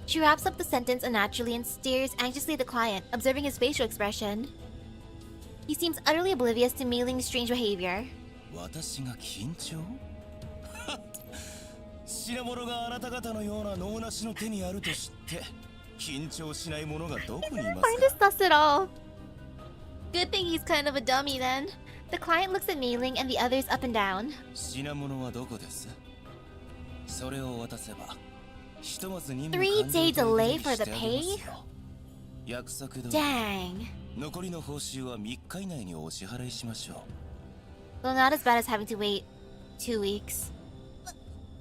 She wraps up the sentence unnaturally and stares anxiously at the client, observing his facial expression. He seems utterly oblivious to Mailing's strange behavior. 私が緊張？品物があなた方のような能なしの手にあると知って緊張しない者がどこにいますか？ Find to suss it all. Good thing he's kind of a dummy then. The client looks at Mailing and the others up and down. 品物はどこです？それを渡せばひとまず任務 3-day 完了 delay と for the してあげますよ。 pay? 約束通り Dang. 残りの報酬は3日以内にお支払いしましょう。 Well, not as bad as having to wait 2 weeks.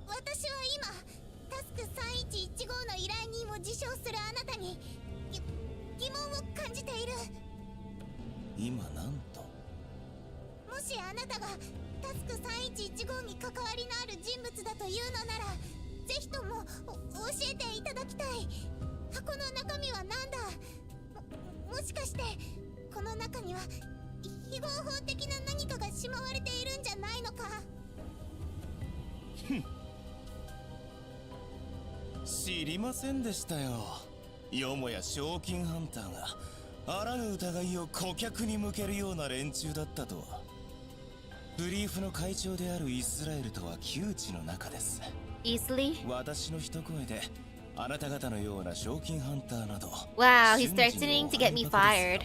私は今タスク3115の依頼人を自称するあなたに疑問を感じている。今なんと？もしあなたがタスク3115に関わりのある人物だというのなら、ぜひとも教えていただきたい。箱の中身は何だ？もしかしてこの中には非合法的な何かがしまわれているんじゃないのか？知りませんでしたよ。よもや賞金ハンターがあらぬ疑いを顧客に向けるような連中だったとは。ブリーフの会長であるイスラエルとは旧知の中です。Easily? 私の一声であなた方のような賞金ハンターなど Wow, he's threatening to get me fired.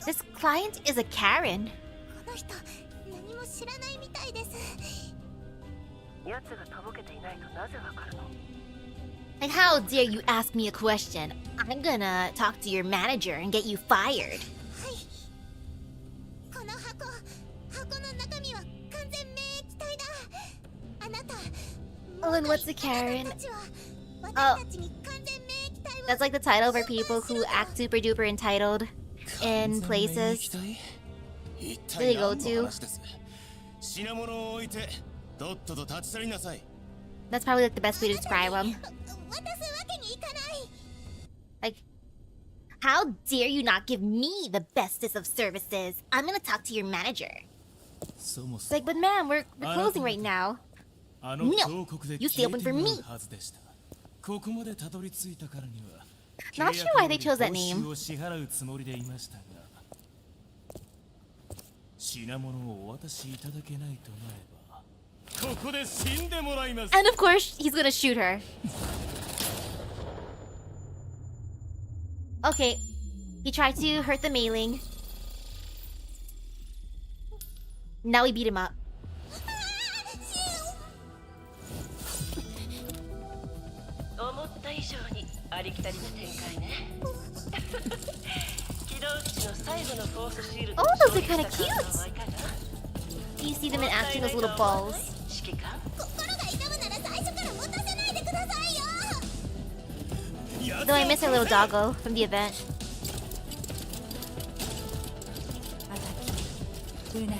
This client is a Karen. この人何も知らないみたいです。奴がとぼけていないとなぜわかるの？ Like, how dare you ask me a question? I'm gonna talk to your manager and get you fired. この箱の中身は完全免疫体だ。あなた Oh, and what's a Karen? たちは Oh, 私たちに完全免疫体を that's like the title for people who act super duper entitled in places. 一 Do 体 they go 何の to? 話です？品物を置いてとっとと立ち去りなさい。 That's probably like the best way to describe him. 渡すわけにいかない。 Like, how dare you not give me the bestest of services? I'm gonna talk to your manager. そも It's そ like, but ma'am, we're closing right now. あの No! 彫刻で You stay open for me. 消えているはずでした。ここまでたどり着いたからには Not sure why they chose that 報 name. 酬を支払うつもりでいましたが、品物をお渡しいただけないとなればここで死んでもらいます。 And of course, he's gonna shoot her. Okay, he tried to hurt the mailing. Now we beat him up. 思った以上にありきたりな展開ね。起動口の最後のフォースシールド Oh, を those are 消 kinda 費した感想はいかが？ You see them in action, those little balls. 指揮官。心が痛むなら最初から持たせないでくださいよ。 Though I miss her little doggo from the event. あたきうなり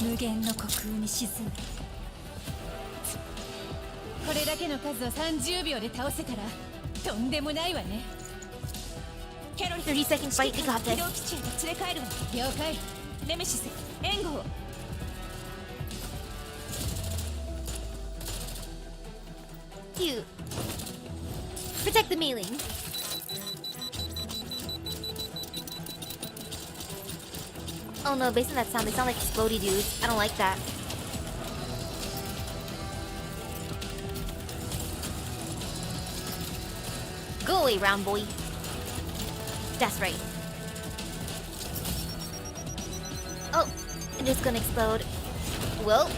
無限の虚空に沈むこれだけの数を30秒で倒せたらとんでもないわね。ケロリ30 seconds fight, we got 起動 this. 基地へと連れ帰るわ。了解。ネメシス援護を。Cute. Protect the melee. Oh no, based on that sound, they sound like explodey dudes. I don't like that. Go away, round boy. That's right. Oh, and it's gonna explode. Well.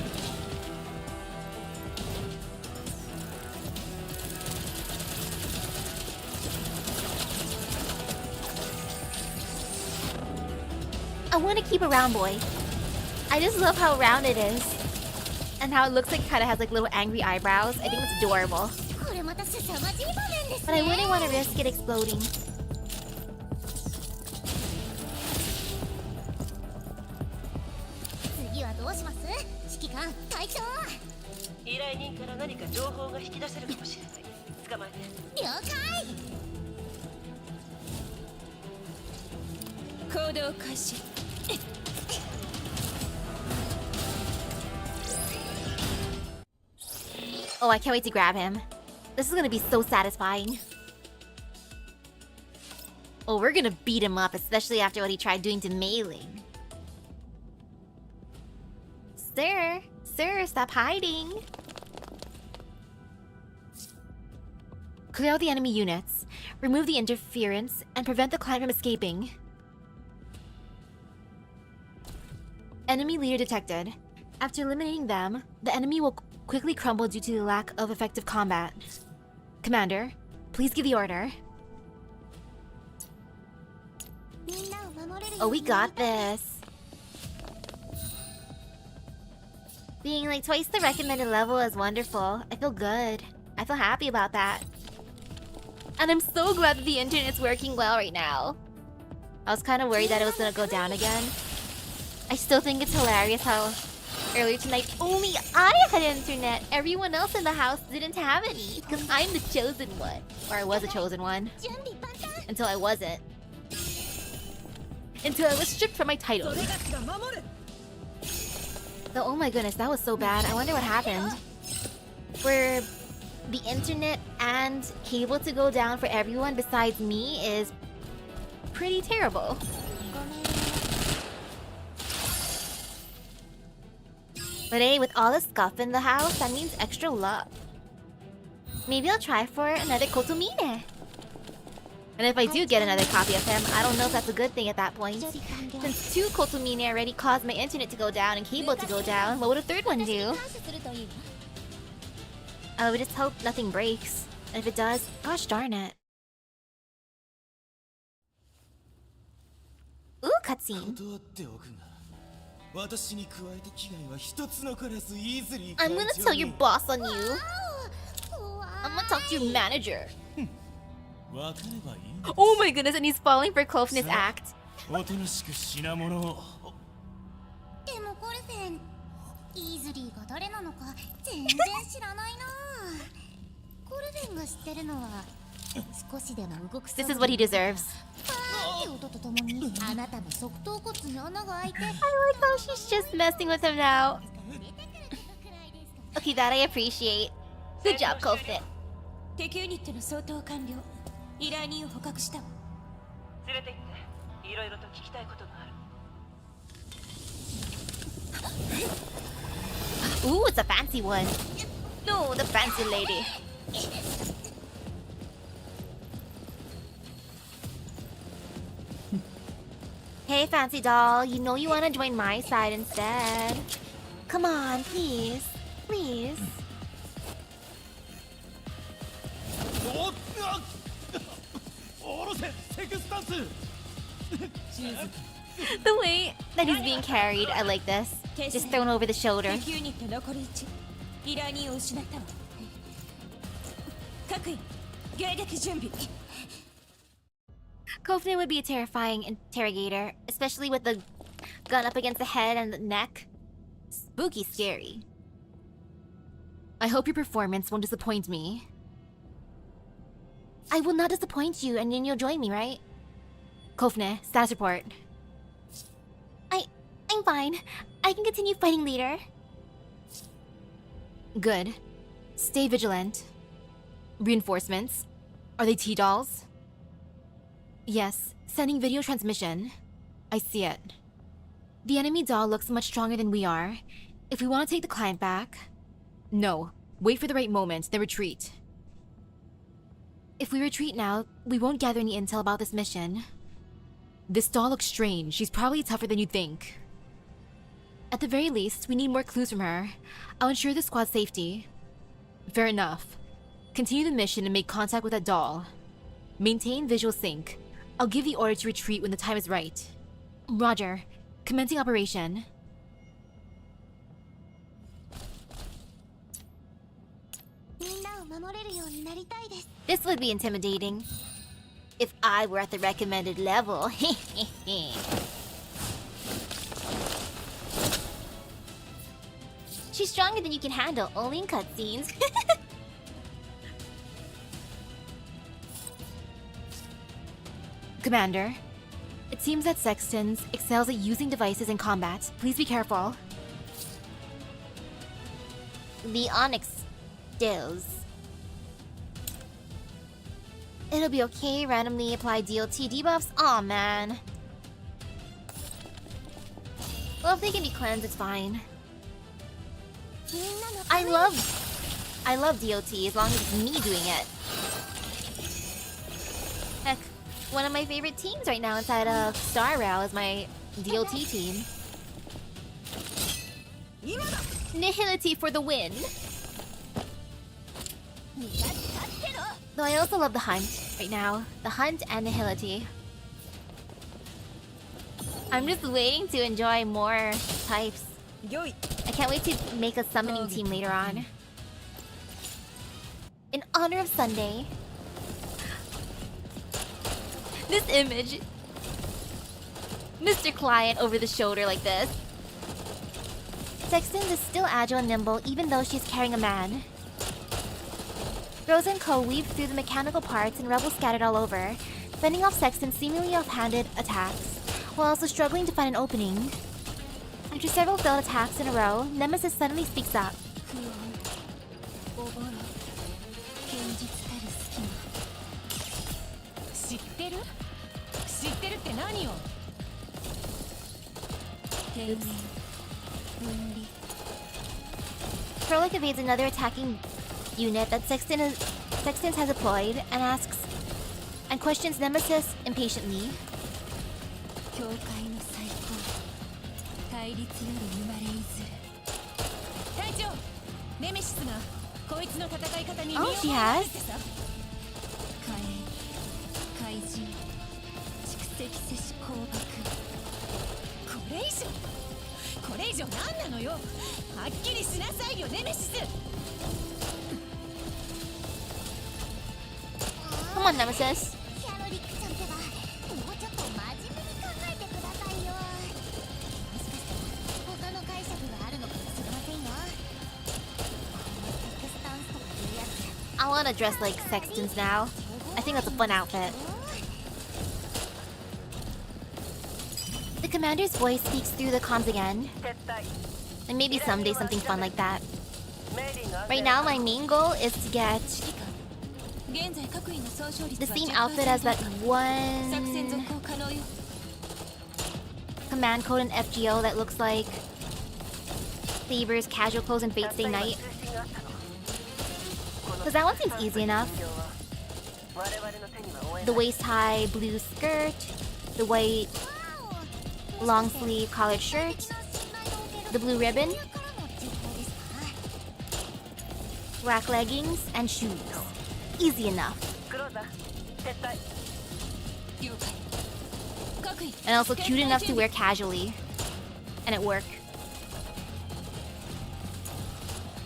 I want to keep a round boy. I just love how round it is. And how it looks like it kind of has like little angry eyebrows. I think it's adorable. これまた凄まじい場面です But I ね wouldn't want to risk it exploding. 次はどうします指揮官隊長依頼人から何か情報が引き出せるかもしれない。捕まえて。了解 行動開始。 Oh, I can't wait to grab him. This is gonna be so satisfying. Oh, we're gonna beat him up, especially after what he tried doing to Melee. Sir, stop hiding. Clear out the enemy units, remove the interference, and prevent the client from escaping. Enemy leader detected. After eliminating them, the enemy will quickly crumble due to the lack of effective combat. Commander, please give the order. みんなを守れる Oh, we got this. Being like twice the recommended level is wonderful. I feel good. I feel happy about that. And I'm so glad that the internet's working well right now. I was kind of worried that it was gonna go down again. I still think it's hilarious how earlier tonight only I had internet. Everyone else in the house didn't have any because I'm the chosen one. Or I was a chosen one. 準備万端 Until I wasn't. Until I was stripped from my title. Oh my goodness, that was so bad. I wonder what happened. For the internet and cable to go down for everyone besides me is pretty terrible. ごめん But hey, with all the scuff in the house, that means extra luck. Maybe I'll try for another Kotomine. And if I do get another copy of him, I don't know if that's a good thing at that point. 準備完了 Since 2 Kotomine already caused my internet to go down and cable to go down, what would a third one 私に do? 感謝するといいわ I would just hope nothing breaks. And if it does, gosh darn it. Ooh, cutscene. 断っておくが私に加えて危害は一つ残らずイーズリー I'm gonna tell your boss on you. うわ I'm gonna talk to your manager. 分かればいい Oh my goodness, and he's falling for Klofn's act. おとなしく品物をでもコルフェンイーズリーが誰なのか全然知らないなコルフェンが知ってるのは少しでも動く This is what he deserves. パーって音とともにあなたの側頭骨に穴が開いて I like how she's just messing with him now. 出てくるくらいですか Okay, that I appreciate. Good job, Klofit. 敵ユニットの相当完了。依頼人を捕獲したわ。連れて行っていろいろと聞きたいことがある。 Ooh, it's a fancy one. No, the fancy lady. Hey, fancy doll, you know you want to join my side instead. Come on, please. Please. おっおろせセクスタンス The way that he's being carried, I like this. Just thrown over the shoulder. 敵ユニット残り1。依頼人を失ったわ。各員、迎撃準備。 Kofne would be a terrifying interrogator, especially with the gun up against the head and the neck. Spooky scary. I hope your performance won't disappoint me. I will not disappoint you, and then you'll join me, right? Kofne, status report. I'm fine. I can continue fighting later. Good. Stay vigilant. Reinforcements? Are they T-dolls? Yes, sending video transmission. I see it. The enemy doll looks much stronger than we are. If we want to take the client back... No. Wait for the right moment, then retreat. If we retreat now, we won't gather any intel about this mission. This doll looks strange. She's probably tougher than you think. At the very least, we need more clues from her. I'll ensure the squad's safety. Fair enough. Continue the mission and make contact with that doll. Maintain visual sync. I'll give the order to retreat when the time is right. Roger. Commencing operation. This would be intimidating. If I were at the recommended level. She's stronger than you can handle, only in cutscenes. Commander, it seems that Sextons excels at using devices in combat. Please be careful. The Onyx stills. It'll be okay, randomly apply DLT debuffs? Aw, man. Well, if they can be cleansed, it's fine. I love DOT as long as it's me doing it. Heck, one of my favorite teams right now inside of Star Rail is my DOT team. Nihility for the win! Though I also love the hunt right now. The hunt and Nihility. I'm just waiting to enjoy more types. I can't wait to make a summoning team later on. In honor of Sunday. This image. Mr. Client over the shoulder like this. Sexton is still agile and nimble even though she's carrying a man. Rose and Co. weave through the mechanical parts and rebels scattered all over, fending off Sexton's seemingly offhanded attacks, while also struggling to find an opening. After several failed attacks in a row, Nemesis suddenly speaks up. 知ってる？知ってるって何を？ Frolic evades another attacking unit that Sextons has deployed and questions Nemesis impatiently. 教会の最高対立より生まれいずる隊長ネメシスがこいつの戦い方に身を Oh, she 任 has. せてさ火炎怪人蓄積せし光爆これ以上何なのよはっきりしなさいよネメシス Come on, Nemesis. I wanna dress like Sextons now. I think that's a fun outfit. The commander's voice speaks through the comms again. And maybe someday something fun like that. Right now, my main goal is to get the same outfit as that one command code in FGO that looks like Saber's casual clothes in Fate Stay Night. Because that one seems easy enough. The waist-high blue skirt, the white long sleeve collared shirt, the blue ribbon, black leggings, and shoes. Easy enough. And also cute enough to wear casually. And at work.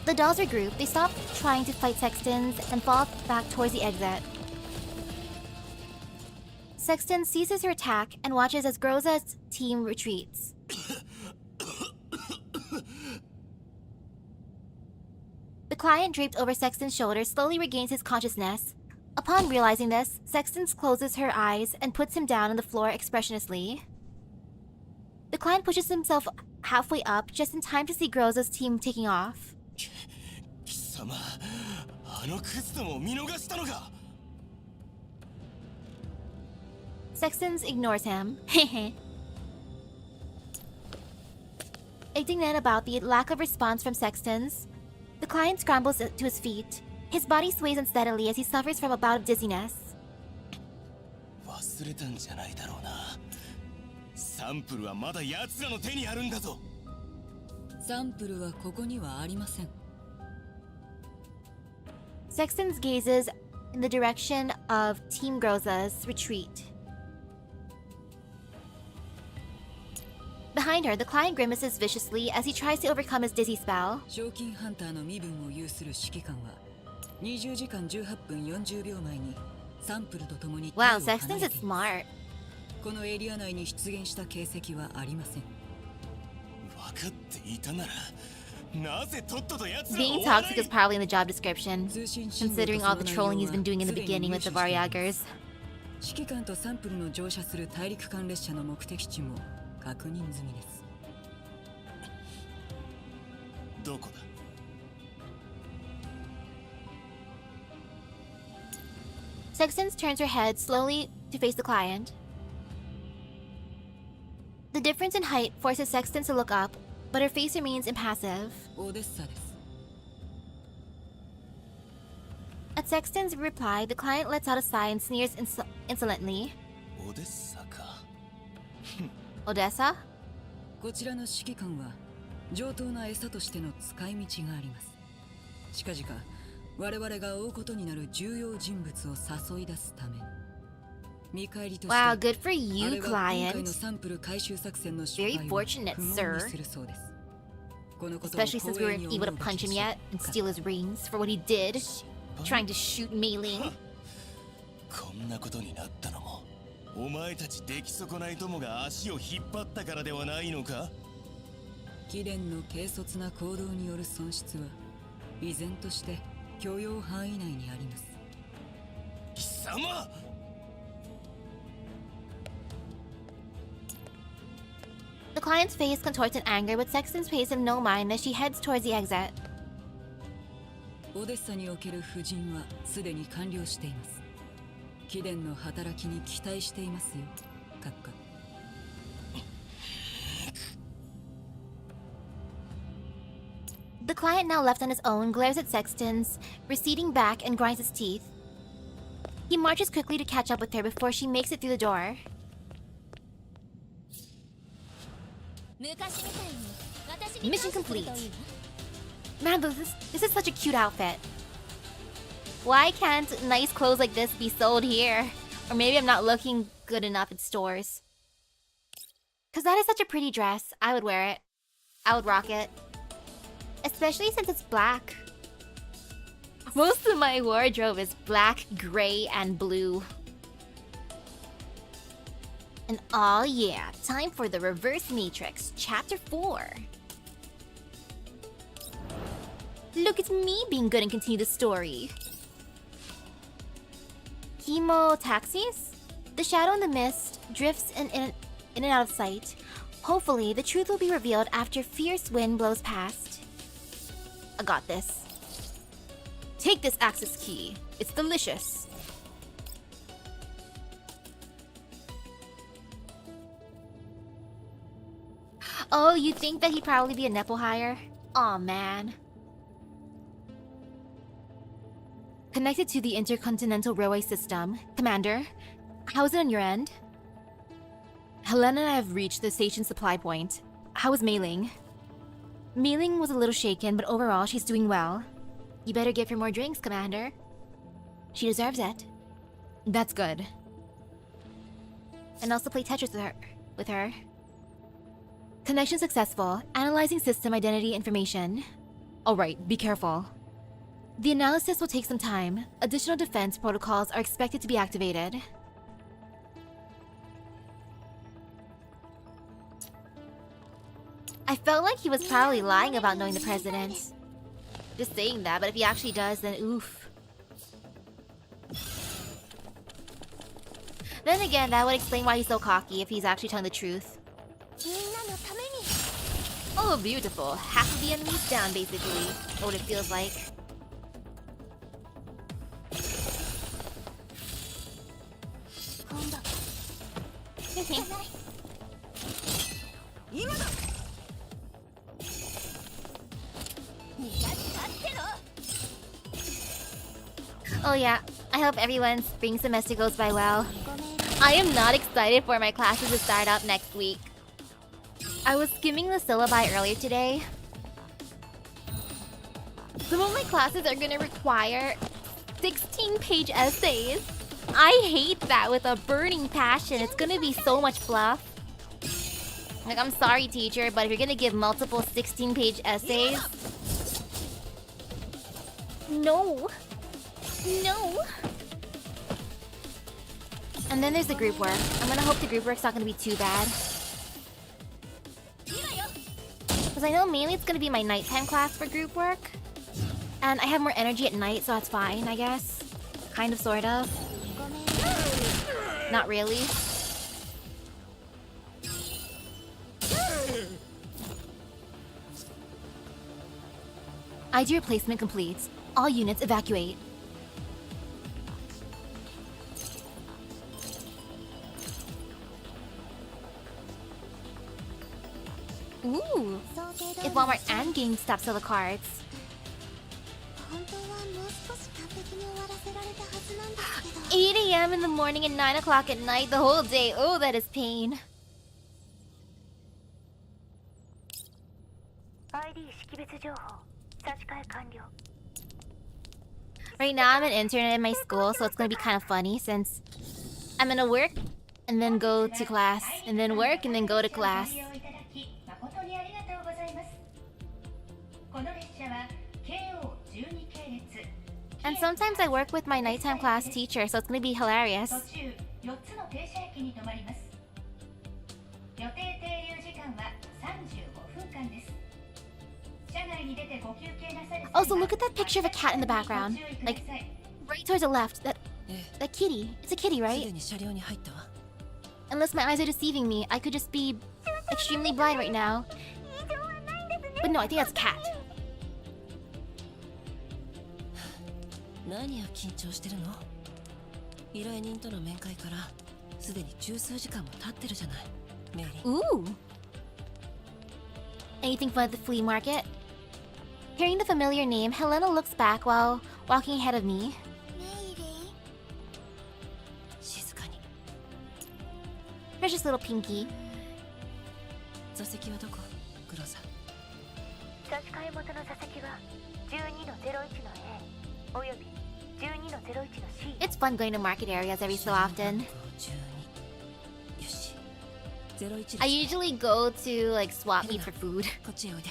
The dolls regroup. They stop trying to fight Sextons and fall back towards the exit. Sexton ceases her attack and watches as Groza's team retreats. The client draped over Sexton's shoulder slowly regains his consciousness. Upon realizing this, Sexton closes her eyes and puts him down on the floor expressionlessly. The client pushes himself halfway up just in time to see Groza's team taking off. 貴様、あのクズどもを見逃したのか? Sexton ignores him. Indignant about the lack of response from Sexton's, the client scrambles to his feet. His body sways unsteadily as he suffers from a bout of dizziness. 忘れたんじゃないだろうな。サンプルはまだ奴らの手にあるんだぞ。サンプルはここにはありません。Sexton gazes in the direction of Team Groza's retreat. Behind her, the client grimaces viciously as he tries to overcome his dizzy spell. 賞金ハンターの身分を有する指揮官は20時間18分40秒前にサンプルと共に Wow, 手を離 Sexton's れ is ています。 smart. このエリア内に出現した形跡はありません。分かっていたなら、なぜとっとと奴らを Being 追わない? toxic is probably in the job description, 通信信号と considering そ all の the 内 trolling 容 he's は been doing in the すでに beginning with 入 the 手しています。 Varyagers. 指揮官とサンプルの乗車する大陸間列車の目的地も確認済みです。どこだ? Sexton turns her head slowly to face the client. The difference in height forces Sexton to look up, but her face remains impassive. オデッサです。 At Sexton's reply, the client lets out a sigh and sneers insolently. オデッサか。Odessa? こちらの指揮官は上等な餌としての使い道があります。近々我々が追うことになる重要人物を誘い出すために。見返りとして Wow, good for あ you, れは今回の client. サンプル回収作戦の失 Very 敗を fortunate, 不問 sir. にするそうです。このことを Especially since we 光栄 weren't に able to 思うべき punch him でしょう yet and steal his rings for what he did, trying to shoot Meiling. こんなことになったのも、お前たち出来損ないどもが足を引っ張ったからではないのか? 貴殿の軽率な行動による損失は依然として許容範囲内にあります。貴様! The client's face contorts in anger, but Sexton pays him no mind as she heads towards the exit. オデッサにおける布陣はすでに完了しています。貴殿の働きに期待していますよ、閣下。The client, now left on his own, glares at Sexton's, receding back and grinds his teeth. He marches quickly to catch up with her before she makes it through the door. Mission complete. Man, this is such a cute outfit. Why can't nice clothes like this be sold here? Or maybe I'm not looking good enough at stores. Cause that is such a pretty dress. I would wear it. I would rock it. Especially since it's black. Most of my wardrobe is black, gray, and blue. And oh yeah, time for the Reverse Matrix, Chapter 4. Look at me being good and continue the story. Chemo taxis? The shadow in the mist drifts in and out of sight. Hopefully, the truth will be revealed after fierce wind blows past. I got this. Take this access key. It's delicious. Oh, you think that he'd probably be a Nepo hire? Aw, man. Connected to the Intercontinental Railway System. Commander, how is it on your end? Helena and I have reached the station supply point. How is Meiling? Meiling was a little shaken, but overall she's doing well. You better give her more drinks, Commander. She deserves it. That's good. And also play Tetris with her. Connection successful. Analyzing system identity information. Alright, be careful. The analysis will take some time. Additional defense protocols are expected to be activated. I felt like he was probably lying about knowing the president. Just saying that, but if he actually does, then oof. Then again, that would explain why he's so cocky if he's actually telling the truth. Oh, beautiful. Half of the enemy's down, basically. Or what it feels like. Oh yeah, I hope everyone's spring semester goes by well. I am not excited for my classes to start up next week. I was skimming the syllabi earlier today. Some of my classes are gonna require 16-page essays. I hate that with a burning passion. It's gonna be so much fluff. Like, I'm sorry, teacher, but if you're gonna give multiple 16-page essays... No. No. And then there's the group work. I'm gonna hope the group work's not gonna be too bad. Because I know mainly it's gonna be my nighttime class for group work. And I have more energy at night, so that's fine, I guess. Kind of, sort of. Not really. ID replacement complete. All units evacuate. Ooh! If Walmart and GameStop sell the cards. 8 a.m. in the morning and 9 o'clock at night the whole day. Oh, that is pain. Right now I'm an intern in my school, so it's gonna be kind of funny since I'm gonna work and then go to class, and then work and then go to class. And sometimes I work with my nighttime class teacher, so it's gonna be hilarious. Also, look at that picture of a cat in the background. Like, right towards the left. That kitty. It's a kitty, right? Unless my eyes are deceiving me, I could just be extremely blind right now. But no, I think that's a cat. 何を緊張してるの？依頼人との面会からすでに十数時間も経ってるじゃない、メイリン。 Ooh. Anything fun at the flea market? Hearing the familiar name, Helena looks back while walking ahead of me. 静かに。 Precious little pinky. 座席はどこ？グローザ。差し替え元の座席は12の01の A および12の01の C。 It's fun going to market areas every so often. よし。01。 I usually go to like swap meet for food. こっちへおいで。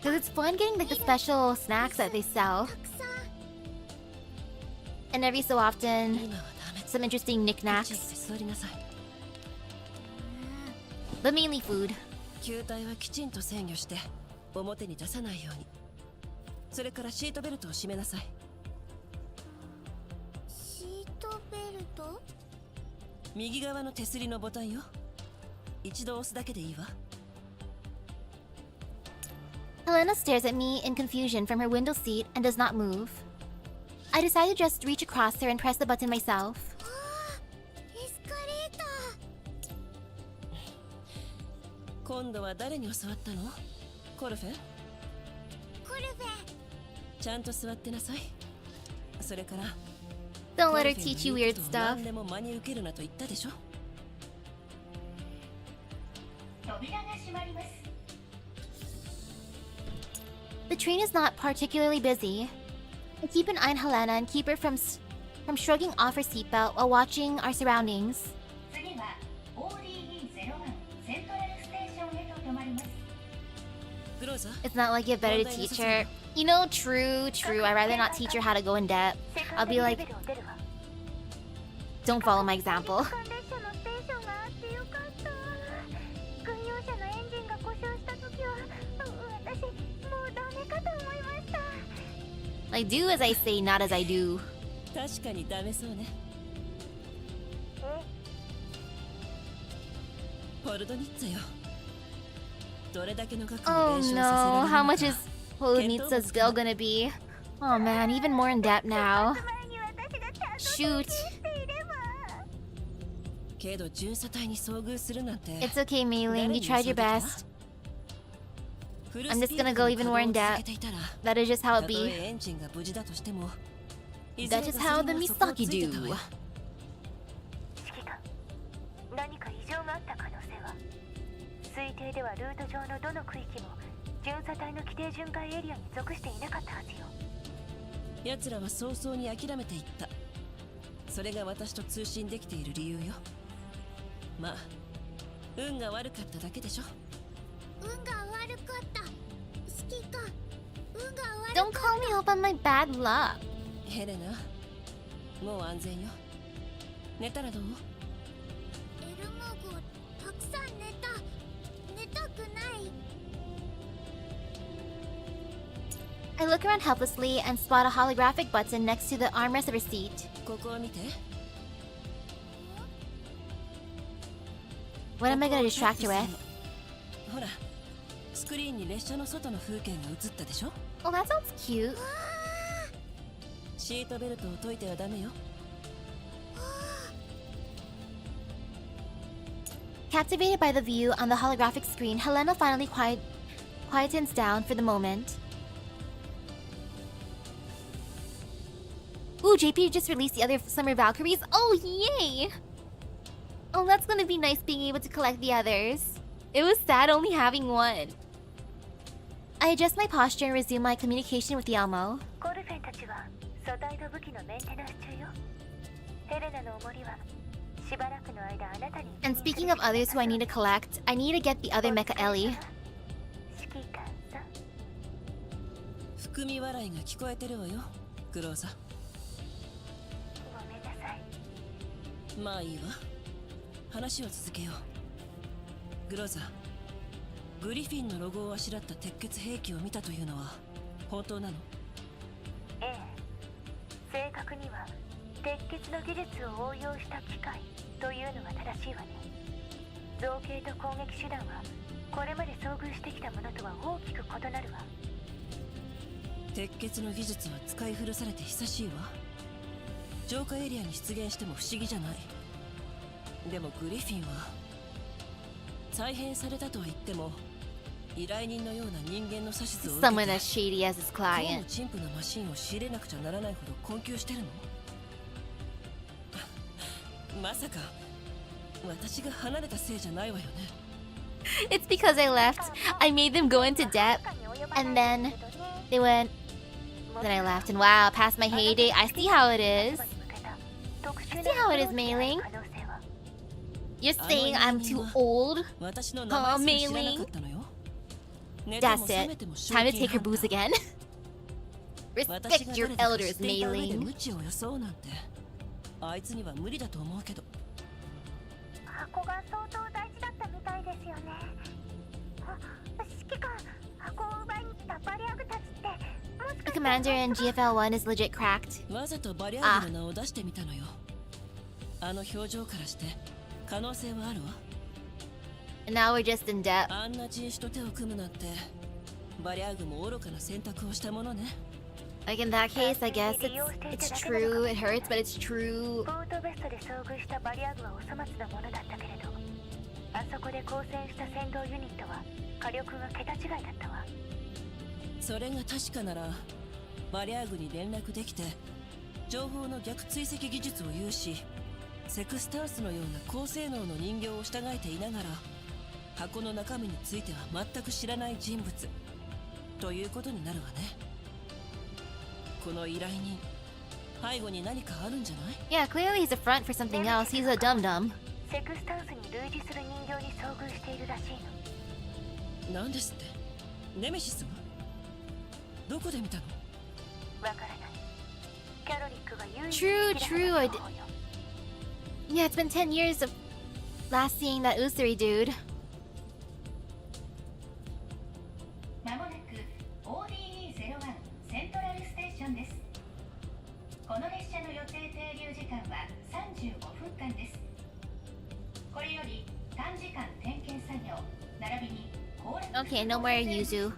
Because it's fun getting like the special snacks that they sell. And every so often, some interesting knickknacks. 座りなさい。 But mainly food. 球体はきちんと制御して表に出さないように。それからシートベルトを締めなさい。シートベルト？右側の手すりのボタンよ。一度押すだけでいいわ。 Helena stares at me in confusion from her window seat and does not move. I decide to just reach across her and press the button myself. エスカレーター。今度は誰に教わったの？コルフェ？コルフェ。 ちゃんと座ってなさい。それから Don't let her teach you weird stuff. 何でも真に受けるなと言ったでしょ。扉が閉まります。 The train is not particularly busy. I keep an eye on Helena and keep her from shrugging off her seatbelt while watching our surroundings. 次は ODE01 セントラルステーションへと停まります。 グローザ。 It's not like you have better to teach her. You know, true. I'd rather not teach her how to go in depth. I'll be like, don't follow my example. 関列車のステーションがあってよかった。軍用車のエンジンが故障した時は私もうダメか Like, do as I say, not as I do. 確かにダメそうね。ポルドニッツァよ。どれだけの額を Oh 練習させら no, れる how の much か is Polonitsa still gonna be? Oh man, even more in debt now. 前に私がちゃんと Shoot. していれば。けど巡査隊に遭遇するなんて It's okay, Mei-Ling, you tried your best. I'm just gonna go even more in debt. That is just how it たと be. えエンジンが無事だとしても That's just how the Misaki do. 指揮官、何か異常があった可能性は？推定ではルート上のどの区域も巡査隊の規定巡回エリアに属していなかったはずよ。奴らは早々に諦めていった。それが私と通信できている理由よ。まあ運が悪かっただけでしょ。運が悪かった。指揮官、運が悪 Don't call me up on my bad luck. ヘレナ、もう安全よ。寝たらどう？エルモグ、たくさん寝たくない。 I look around helplessly and spot a holographic button next to the armrest of her seat. ここを見て。 What am I gonna distract her with? ほら、スクリーンに列車の外の風景が映ったでしょ。 Oh, that sounds cute. シートベルトを解いてはダメよ。 Captivated by the view on the holographic screen, Helena finally quietens down for the moment. Ooh, JP just released the other Summer Valkyries. Oh, yay! Oh, that's gonna be nice being able to collect the others. It was sad only having one. I adjust my posture and resume my communication with Yelmo. コルフェンたちは素体と武器のメンテナンス中よ。ヘレナのおもりはしばらくの間あなたに。 And speaking of others who I need to collect, I need to get the other Mecha Ellie. 指揮官さん。含み笑いが聞こえてるわよ、クローザ。ごめんなさい。まあいいわ。話を続けよう。グローザ、グリフィンのロゴをあしらった鉄血兵器を見たというのは本当なの？ええ、正確には鉄血の技術を応用した機械というのが正しいわね。造形と攻撃手段はこれまで遭遇してきたものとは大きく異なるわ。鉄血の技術は使い古されて久しいわ。浄化エリアに出現しても不思議じゃない。でもグリフィンは再編されたとは言っても依頼人のような人間の指図を受けて Someone as shady as his こうも client. 陳腐なマシンを仕入れなくちゃならないほど困窮してるの？まさか私が離れたせいじゃないわよね。 It's because I left. I made them go into debt, and then they went. Then I left, and wow, past my heyday, I see how it is. I see how it is, Mei-Ling. You're saying I'm too old? 私の名前すら知らなかったのよ。寝ても That's 覚め it. ても賞 Time to 金 take her ハンター booze again. 私 Respect が your 誰だか知 elders, っていた上で Mei-Ling. 無知を装うなんてあいつには無理だと思うけど。箱が相当大事だったみたいですよね。指揮官、箱を奪いに来たバリアグたちってもし The かして commander in GFL1 is legit cracked. わざとバリアーグの名を出してみたのよ。あの表情からして可能性はあるわ。 And now we're just in debt. あんな人種と手を組むなんてバリアーグも愚かな選択をしたものね。 Like in that case, I guess it's true. It hurts, but it's true. ボートベストで遭遇したバリアグはお粗末なものだったけれど、あそこで交戦した先導ユニットは火力が桁違いだったわ。それが確かならバリアーグに連絡できて情報の逆追跡技術を有しセクスタンスのような高性能の人形を従えていながら箱の中身については全く知らない人物ということになるわね。この依頼人背後に何かあるんじゃない？ Yeah, clearly he's a front for something else. He's a dum-dum. セクスタンスに類似する人形に遭遇しているらしいの。なんですって？ネメシスが？どこで見たの？わからない。キャロリックが唯一 True, 見つけ true. な I かっ did. た方よ。 Yeah, it's been 10 years of last seeing that Usuri dude. まもなく ODE01 セントラルステーション間です。この列車の予定停留時間は35分間です。これより短時間点検作業並びに Okay, no more yuzu.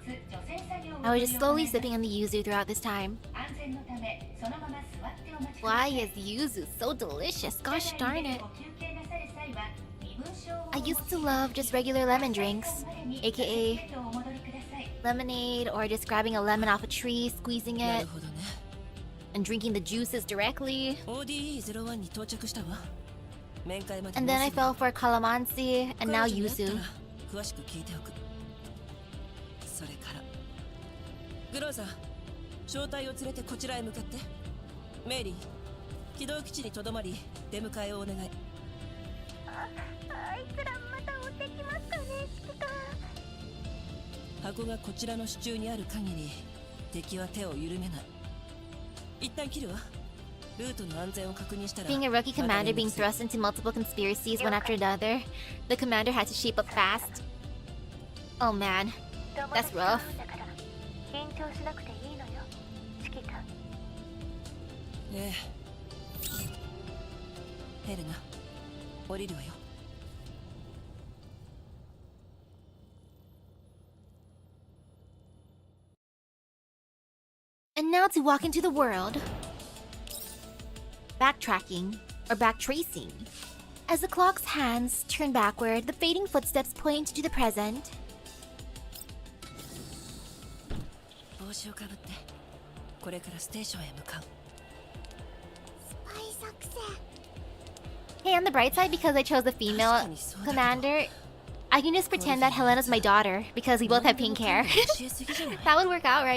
I was just slowly sipping on the yuzu throughout this time. 安全のためそのまま座ってお待ちくだ Why さい。 is yuzu so delicious? Gosh darn it. ご休憩なさる際は身分証を I used to love just regular lemon drinks, aka お戻りください。 lemonade or just grabbing a lemon off a tree, squeezing な it, るほどね。 and drinking the juices directly. ODE01 に到着したわ。面会まで And then I もうすぐ fell for calamansi, and now 彼女に会った yuzu. ら詳しく聞いておく。それからグローザー、招待を連れてこちらへ向かって。メイリー、軌道基地にとどまり出迎えをお願い。あいつらまた追ってきますかね、指揮官。箱がこちらの手中にある限り敵は手を緩めない。一旦切るわ。ルートの安全を確認したら Being a rookie commander being thrust into multiple conspiracies one after another, the commander had to shape up fast. Oh man, 友 that's 達と rough. 会うんだから緊張しなくていいのよ、指揮官。ええ。ヘレナ、降りるわよ。And now to walk into the world. Backtracking, or backtracing. As the clock's hands turn backward, the fading footsteps point to the present. 帽子をかぶって、これからステーションへ向かう。スパイ作戦。 Hey, on the bright side, because I chose the female commander, I can just pretend that Helena's my daughter, because we both have pink hair. 教えすぎじゃない？ That would work out, right? 難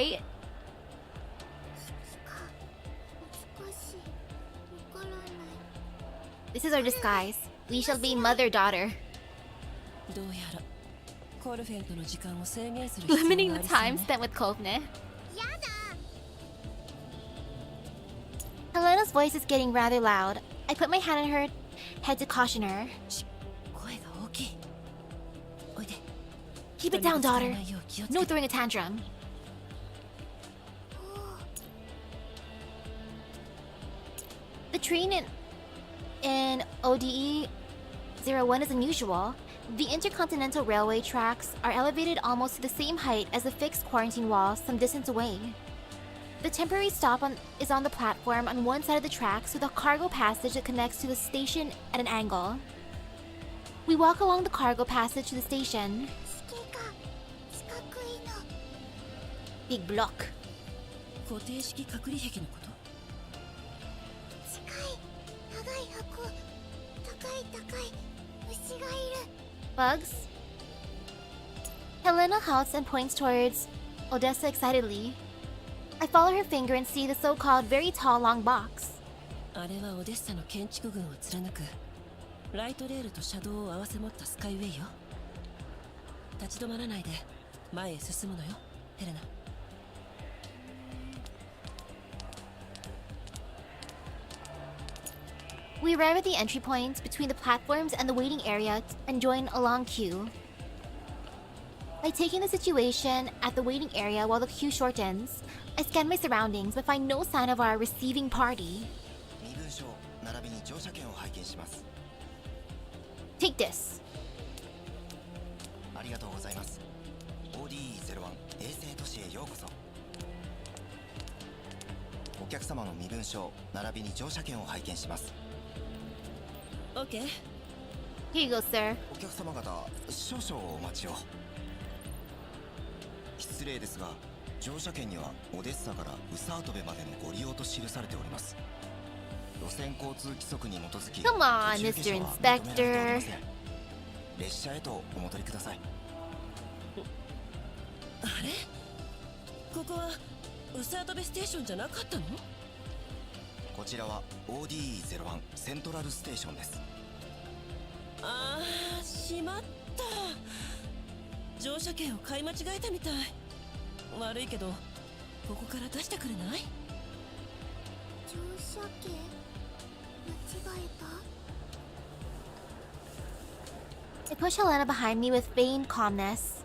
しい。わからない。 This is our disguise. We shall be mother-daughter. どうやらコルフェンとの時間を制限する必要 Limiting があ the りそう time ね。 spent with Kovne. やだ。 Helena's voice is getting rather loud. I put my hand on her head to caution her. 声が大きい。おいで。 Keep it down, 人にぶつから daughter. ないよう気をつ No けて。 throwing a tantrum. The train in ODE 01 is unusual. The intercontinental railway tracks are elevated almost to the same height as the fixed quarantine wall some distance away. The temporary stop is on the platform on one side of the tracks with a cargo passage that connects to the station at an angle. We walk along the cargo passage to the station. 指揮官、四角いの。 Big block. 固定式隔離壁のこと？近い。長い箱。高い高い。虫がいる。 Bugs? Helena halts and points towards Odessa excitedly. I follow her finger and see the so-called very tall long box. あれはオデッサの建築群を貫くライトレールと車道を合わせ持ったスカイウェイよ。立ち止まらないで前へ進むのよ、ヘレナ。We arrive at the entry point between the platforms and the waiting area and join a long queue. By taking the situation at the waiting area while the queue shortens, I scan my surroundings but find no sign of our receiving party. 身分証並びに乗車券を拝見します。 Take this. ありがとうございます。 ODE01 衛星都市へようこそ。お客様の身分証並びに乗車券を拝見します。 OK。 Here you go, sir. お客様方、少々お待ちを。失礼ですが、乗車券にはオデッサからウサートベまでのご利用と記されております。路線交通規則に基づき、 Come on, 途中下車 Mr. は認められており Inspector. ません。列車へとお戻りください。あれ？ここはウサートベステーションじゃなかったの？こちらは ODE01 セントラルステーションです。あー、しまった。乗車券を買い間違えたみたい。悪いけどここから出してくれない？乗車券間違えた。 I push Helena behind me with feigned calmness.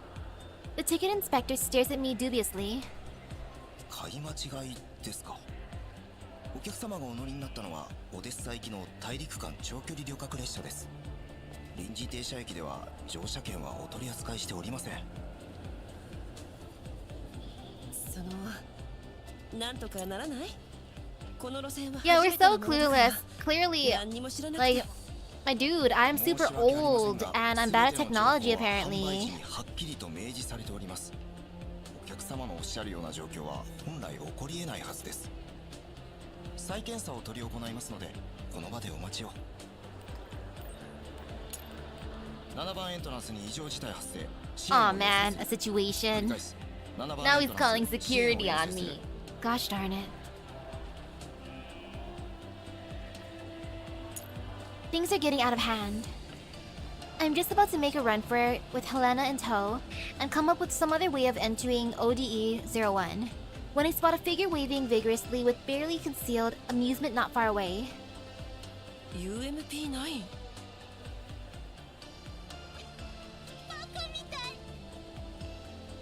The ticket inspector stares at me dubiously. 買い間違いっですか。お客様がお乗りになったのはオデッサ行きの大陸間長距離旅客列車です。臨時停車駅では乗車券はお取り扱いしておりません。そのなんとかならない？この路線は Yeah, we're 初めて so のものだから clueless. Clearly, 何にも知らなく like, て my dude, I'm super old and I'm bad at technology 販売 apparently. 時にはっきりと明示されております。お客様のおっしゃるような状況は本来起こりえないはずです。再検査を取り行いますのでこの場でお待ちを。7番エントランスに異常事態発生。 Aw man, a situation. Now he's calling security on me. Gosh darn it. Things are getting out of hand. I'm just about to make a run for it with Helena in tow and come up with some other way of entering ODE-01 when I spot a figure waving vigorously with barely concealed amusement not far away. UMP9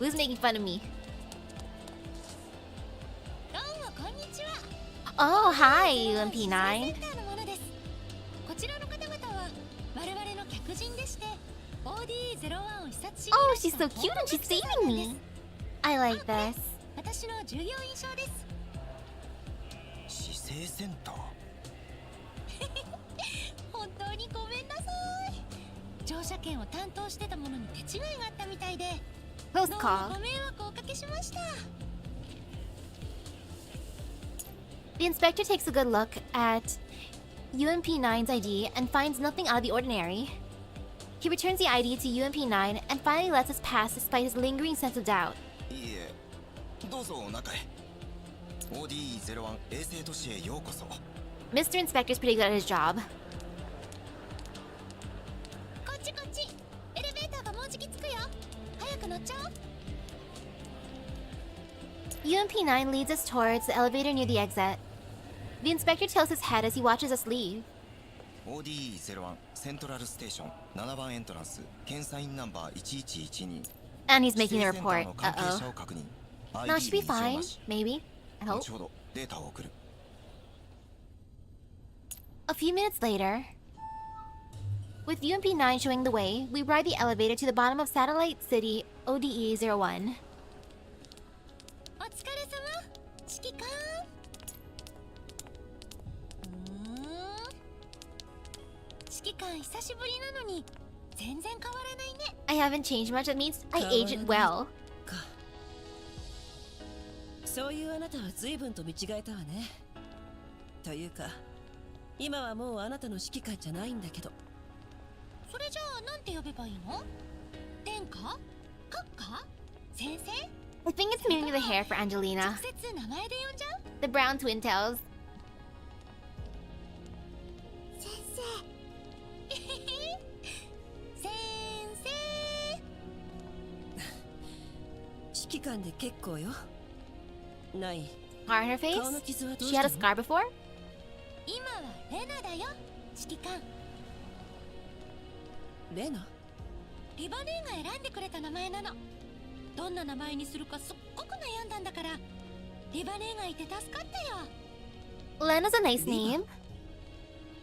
Who's making fun of me? どうもこんにちは。 Oh, hi, セン UMP9. ターのものです。こちらの方々は我々の客人でして OD01 を視察しに Oh, 来 she's た so cute and she's saving me. I like this. 私の重要印象です。姿勢センター。本当にごめんなさい。乗車券を担当してたものに手違いがあったみたいで、どう Post も call. ご迷惑をおかけしました。 The inspector takes a good look at UMP9's ID and finds nothing out of the ordinary. He returns the ID to UMP9 and finally lets us pass despite his lingering sense of doubt. いいえ、どうぞお中へ。 OD01 衛星都市へようこそ。 Mr. Inspector's pretty good at his job. こっちこっち。エレベーターがもうじき着くよ。早く乗っちゃおう。 UMP9 leads us towards the elevator near the exit. The inspector tilts his head as he watches us leave. OD01 セントラルステーション7番エントランス検査員ナンバー1112。 And he's making a 指定センター report. の関係 Uh-oh. 者を確認。 No, it should be ID に異常 fine. なし。 Maybe. I hope. 後ほどデータを送る。 A few minutes later, with UMP9 showing the way, we ride the elevator to the bottom of Satellite City ODE-01. お疲れ様。指揮官。指揮官久しぶりなのに全然変わらないね。 I haven't changed much. That means I aged well. か。そういうあなたは随分と見違えたわね。というか今はもうあなたの指揮官じゃないんだけど。それじゃあなんて呼べばいいの？殿下？閣下？先生？ I think it's mainly the hair for 直 Angelina. 接名前で呼んじゃう？ The brown twin tails. 先生。先生。指揮官で結構よ。ない。 Scar on her face? 顔の傷はどう She し had た a の？ scar before? 今はレナだよ。指揮官。レナ？リバネーが選んでくれた名前なの。どんな名前にするかすっごく悩んだんだから、リバネーがいて助かったよ。 Lena's a nice name.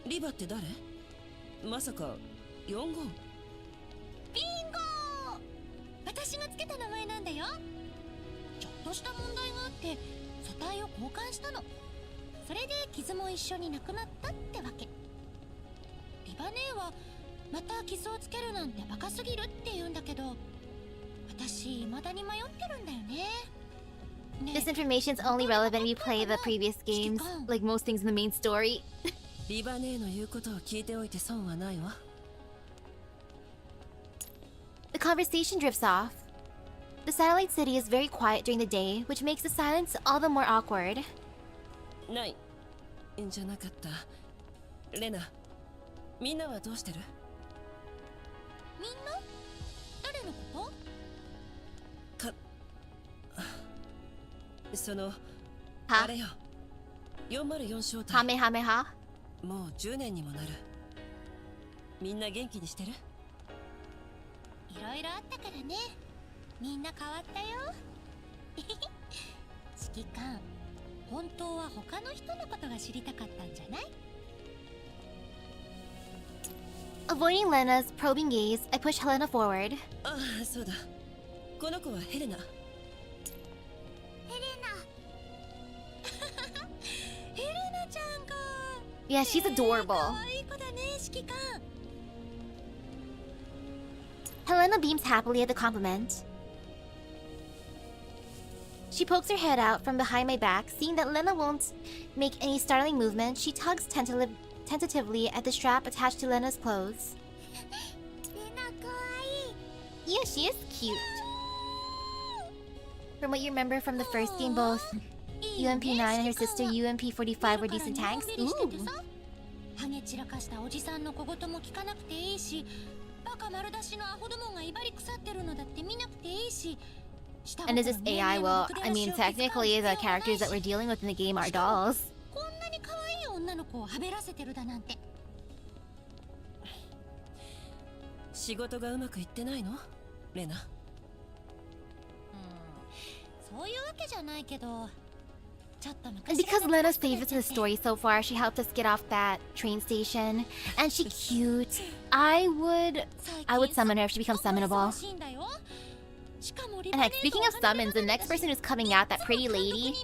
リバって誰？まさか4号？ビンゴー！私がつけた名前なんだよ。ちょっとした問題があって素体を交換したの。それで傷も一緒になくなったってわけ。リバネーはまた傷をつけるなんてバカすぎるって言うんだけど、私未だに迷ってるんだよね。ねえ This information's only relevant if you play the previous games, like most things in the main story. リバネーの言うことを聞いておいて損はないわ。The conversation drifts off. The satellite city is very quiet during the day, which makes the silence all the more awkward. ないんじゃなかった。レナ、みんなはどうしてる？みんな？誰のこと？か、その、はあれよ。404正体。 Kamehameha? もう10年にもなる。みんな元気にしてる？いろいろあったからね。みんな変わったよ。指揮官、本当は他の人のことが知りたかったんじゃない？ Avoiding Lena's probing gaze, I push Helena forward. ああ、そうだ。この子はヘレナ。ヘレナちゃんか。 Yeah, she's adorable. 可愛い子だね、指揮官。 Helena beams happily at the compliment. She pokes her head out from behind my back. Seeing that Lena won't make any startling movement, she tugs tentatively at the strap attached to Lena's clothes. レナ可愛い。 Yeah, she is cute. From what you remember from the first game, both UMP9 and her sister UMP45 were decent tanks. Ooh. ハゲ散らかしたおじさんの小言も聞かなくていいし、バカ丸出しのアホどもが威張り腐ってるのだって見なくていいし。 And is this AI? Well, I mean, technically, the characters that we're dealing with in the game are dolls. こんなに可愛い女の子をはべらせてるだなんて。仕事がうまくいってないの？レナ。そういうわけじゃないけど。 And because Lena's favorite to the story so far, she helped us get off that train station. And she cute. I would summon her if she becomes summonable. And heck, speaking of summons, the next person who's coming out, that pretty lady,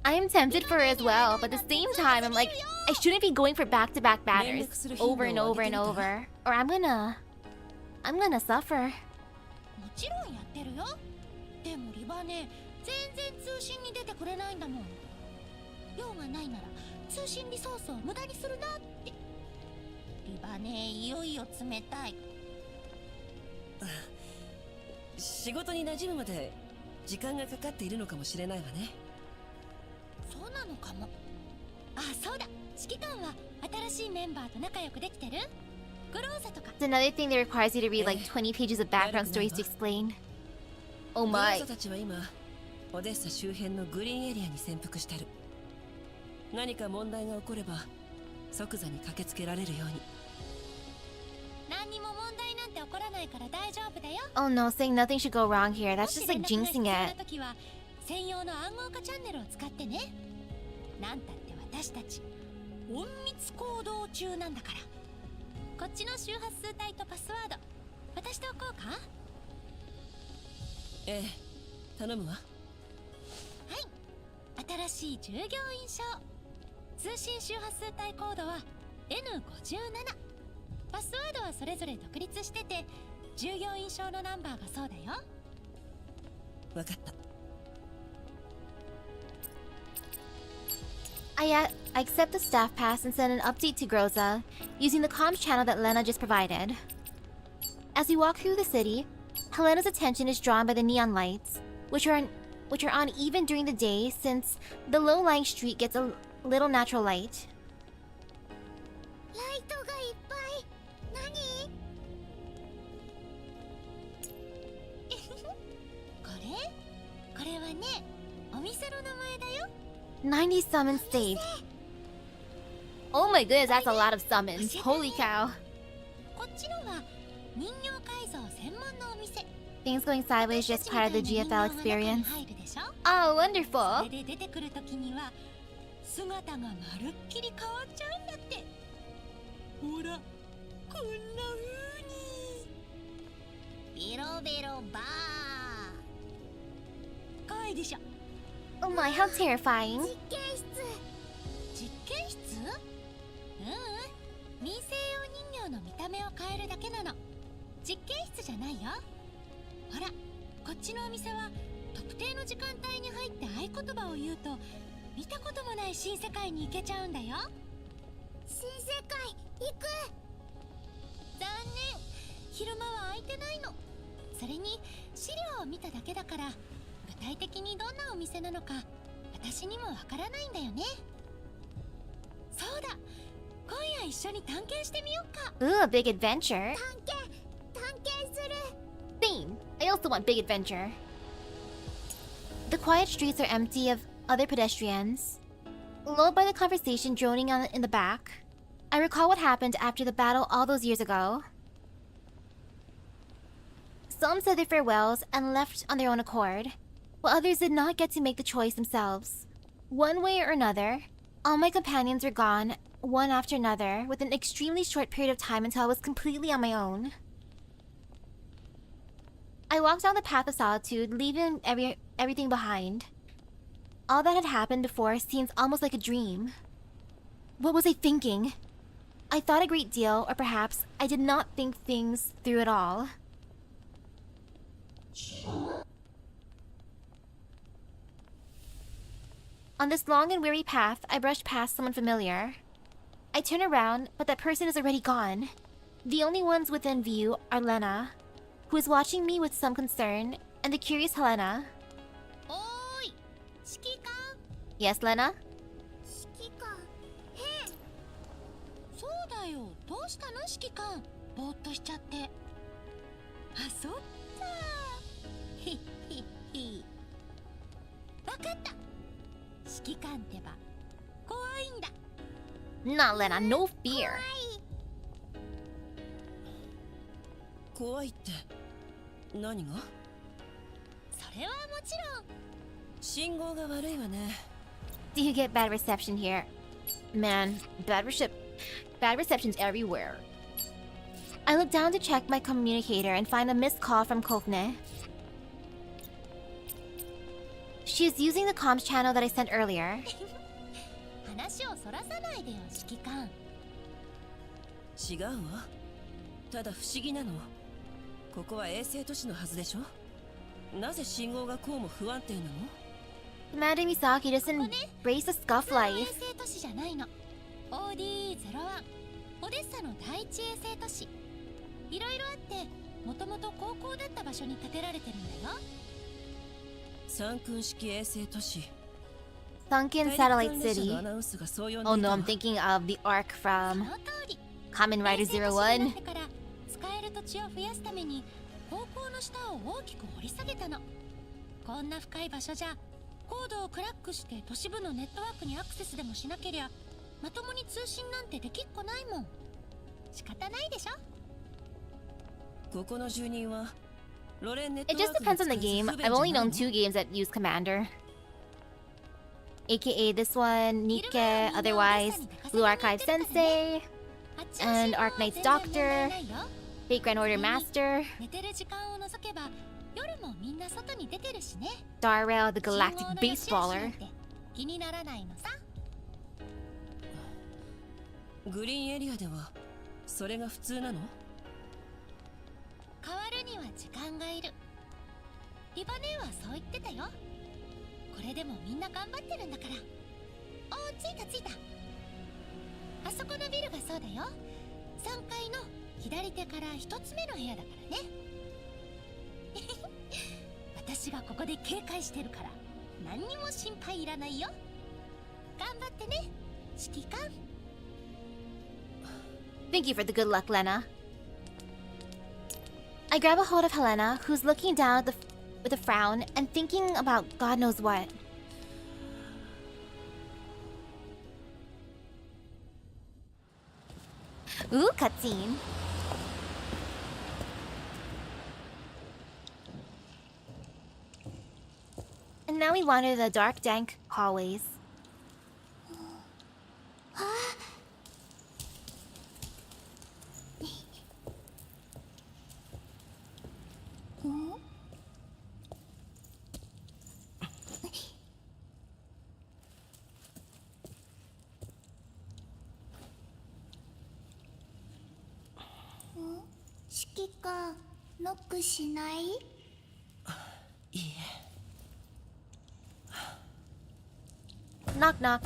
I am tempted for her as well. But at the same time, I'm like, I shouldn't be going for back-to-back batters over and over and over. Or I'm gonna suffer. もちろんやってるよ。でもリバネ全然通信に出てくれないんだもん。用がないなら通信リソースを無駄にするなって。リバネいよいよ冷たい。仕事に馴染むまで時間がかかっているのかもしれないわね。そうなのかも。あ、そうだ。指揮官は新しいメンバーと仲良くできてる？グローザとか。It's another thing that requires you to read like 20 pages of background stories to explain. Oh グロ my. ーザたちは今オデッサ周辺のグリーンエリアに潜伏してる。何か問題が起これば即座に駆けつけられるように。何にも問題なんて起こらないから大丈夫だよ。 Oh no, saying nothing should go wrong here. That's just like jinxing it. 時は専用の暗号化チャンネルを使ってね。なんたって私たち隠密行動中なんだから。こっちの周波数帯とパスワード渡しておこうか。ええ、頼むわ。はい、新しい従業員証。通信周波数帯コードは N57。パスワードはそれぞれ独立してて、従業員証のナンバーがそうだよ。わかった。I accept the staff pass and send an update to Groza, using the comms channel that Lena just provided. As we walk through the city, Helena's attention is drawn by the neon lights, which are on even during the day since the low-lying street gets a little natural light. ライトがいっぱい。何？これはね、お店の名前だよ。 90 summons saved. Oh my goodness, that's a lot of summons. Holy cow. こっちのは人形改造専門のお店。 Things going sideways just part of the GFL experience. 入るでしょ。 Oh, そ wonderful. れで出てくるときには姿がまるっきり変わっちゃうんだって。ほら、こんな風に。ベロベロバー。怖いでしょ。 Oh my, how terrifying. 実験室。実験室？民生用人形の見た目を変えるだけなの。実験室じゃないよ。ほら、こっちのお店は特定の時間帯に入って合言葉を言うと見たこともない新世界に行けちゃうんだよ。新世界行く。残念、昼間は空いてないの。それに資料を見ただけだから具体的にどんなお店なのか私にもわからないんだよね。そうだ、今夜一緒に探検してみようか。 Ooh, a big adventure. 探検する。 Same. I also want big adventure. The quiet streets are empty of other pedestrians. Lulled by the conversation droning on in the back, I recall what happened after the battle all those years ago. Some said their farewells and left on their own accord, while others did not get to make the choice themselves. One way or another, all my companions were gone, one after another, with an extremely short period of time until I was completely on my own. I walked down the path of solitude, leaving everything behind. All that had happened before seems almost like a dream. What was I thinking? I thought a great deal, or perhaps I did not think things through at all. On this long and weary path, I brushed past someone familiar. I turn around, but that person is already gone. The only ones within view are Lena, who is watching me with some concern, and the curious Helena. Oi! 指揮官 Yes, Lena? 指揮官変そうだよどうしたの指揮官ぼーっとしちゃってあそっかひっひっひわかった指揮官ってば怖いんだ Not Lena, no fear. 怖いって何が？それはもちろん信号が悪いわね。 Do you get bad reception here? Man, bad reception's everywhere. I look down to check my communicator and find a missed call from Kofne. She is using the comms channel that I sent earlier. 話をそらさないでよ指揮官違うわ。ただ不思議なの。ここは衛星都市のはずでしょ？なぜ信号がこうも不安定なの？ Commander Misaki doesn't embrace the scuff 衛 life. 星都市じゃないの ODE01 オデッサの第一衛星都市いろいろあってもともと高校だった場所に建てられてるんだよ三君式衛星都市 Sunken Satellite City. Oh no, I'm thinking of the arc そ from の通り Kamen Rider 衛星都市にな 01. ってから使える土地を増やすために高校の下を大きく掘り下げたのこんな深い場所じゃコードをクラックして都市部のネットワークにアクセスでもしなけりゃまともに通信なんてできっこないもん仕方ないでしょここの住人はロレンネッ It トワ just ークが depends on 使 the え game. る不便 I've じゃ only ない known の？ 2 games that use Commander. AKA this one, Nike, otherwise Blue Archive Sensei, あっち and は Arc Knight's 全然問 Doctor, 題ないよ Fake Grand Order Master, 寝てる時間を除けば夜もみんな外に出てるしね Darrell the 信号 Galactic の良し悪しなん Baseballer. て気にならないのさグリーンエリアではそれが普通なの？変わるには時間がいるリバネはそう言ってたよこれでもみんな頑張ってるんだからお着いた着いたあそこのビルがそうだよ3階の左手から1つ目の部屋だからね私がここで警戒してるから何にも心配いらないよ頑張ってね指揮官 Thank you for the good luck, Lena. I grab a hold of Helena, who's looking down with a frown and thinking about God knows what. Ooh, cutscene. And now we wander the dark, dank hallways. Shiki kan, knock shinai? いいえ Knock, knock.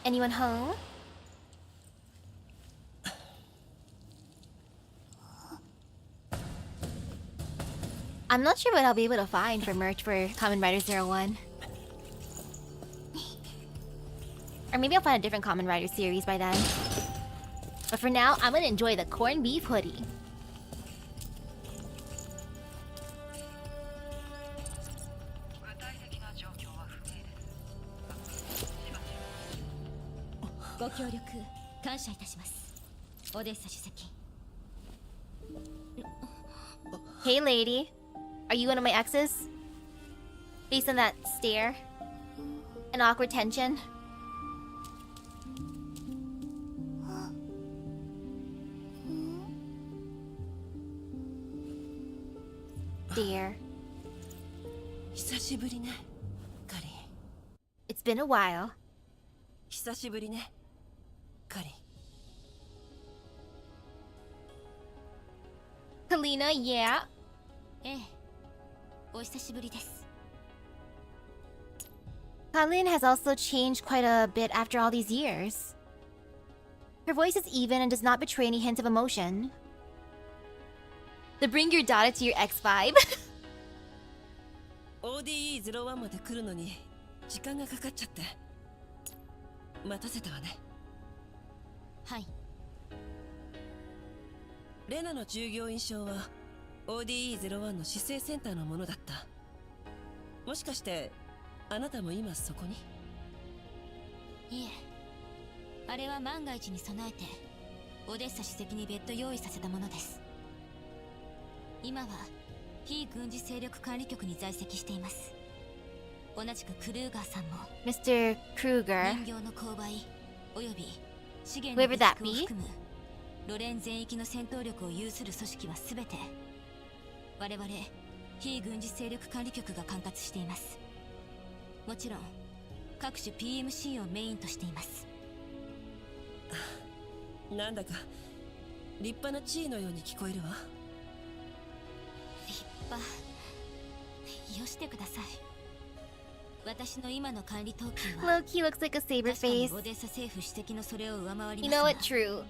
Anyone home? I'm not sure what I'll be able to find for merch for Kamen Rider 01. Or maybe I'll find a different Kamen Rider series by then. But for now, I'm gonna enjoy the corned beef hoodie. Hey lady, are you one of my exes? Based on that stare and awkward tension. Dear. 久しぶりね、カリン。 It's been a while. 久しぶりね、カリン。 Kalina, yeah. ええ、お久しぶりです。 Kalin has also changed quite a bit after all these years. Her voice is even and does not betray any hint of emotion. The bring your daughter to your ex vibe. ODE01 まで来るのに時間がかかっちゃって待たせたわね。はい。レナの従業員証は ODE01 の市政センターのものだった。もしかしてあなたも今そこに？いえ、あれは万が一に備えてオデッサ主席に別途用意させたものです。今は非軍事勢力管理局に在籍しています。同じくクルーガーさんも Mr. Kruger. 人形の購買および資源の Whoever 備 that 蓄を be? 含むロレン全域の戦闘力を有する組織は全て我々非軍事勢力管理局が管轄しています。もちろん各種 PMC をメインとしています。なんだか立派な地位のように聞こえるわ。立派よしてください。私の今の管理等級は Loki looks like a saber 確かに face. オデッサ政府主席のそれを上回り You ます know が what? True.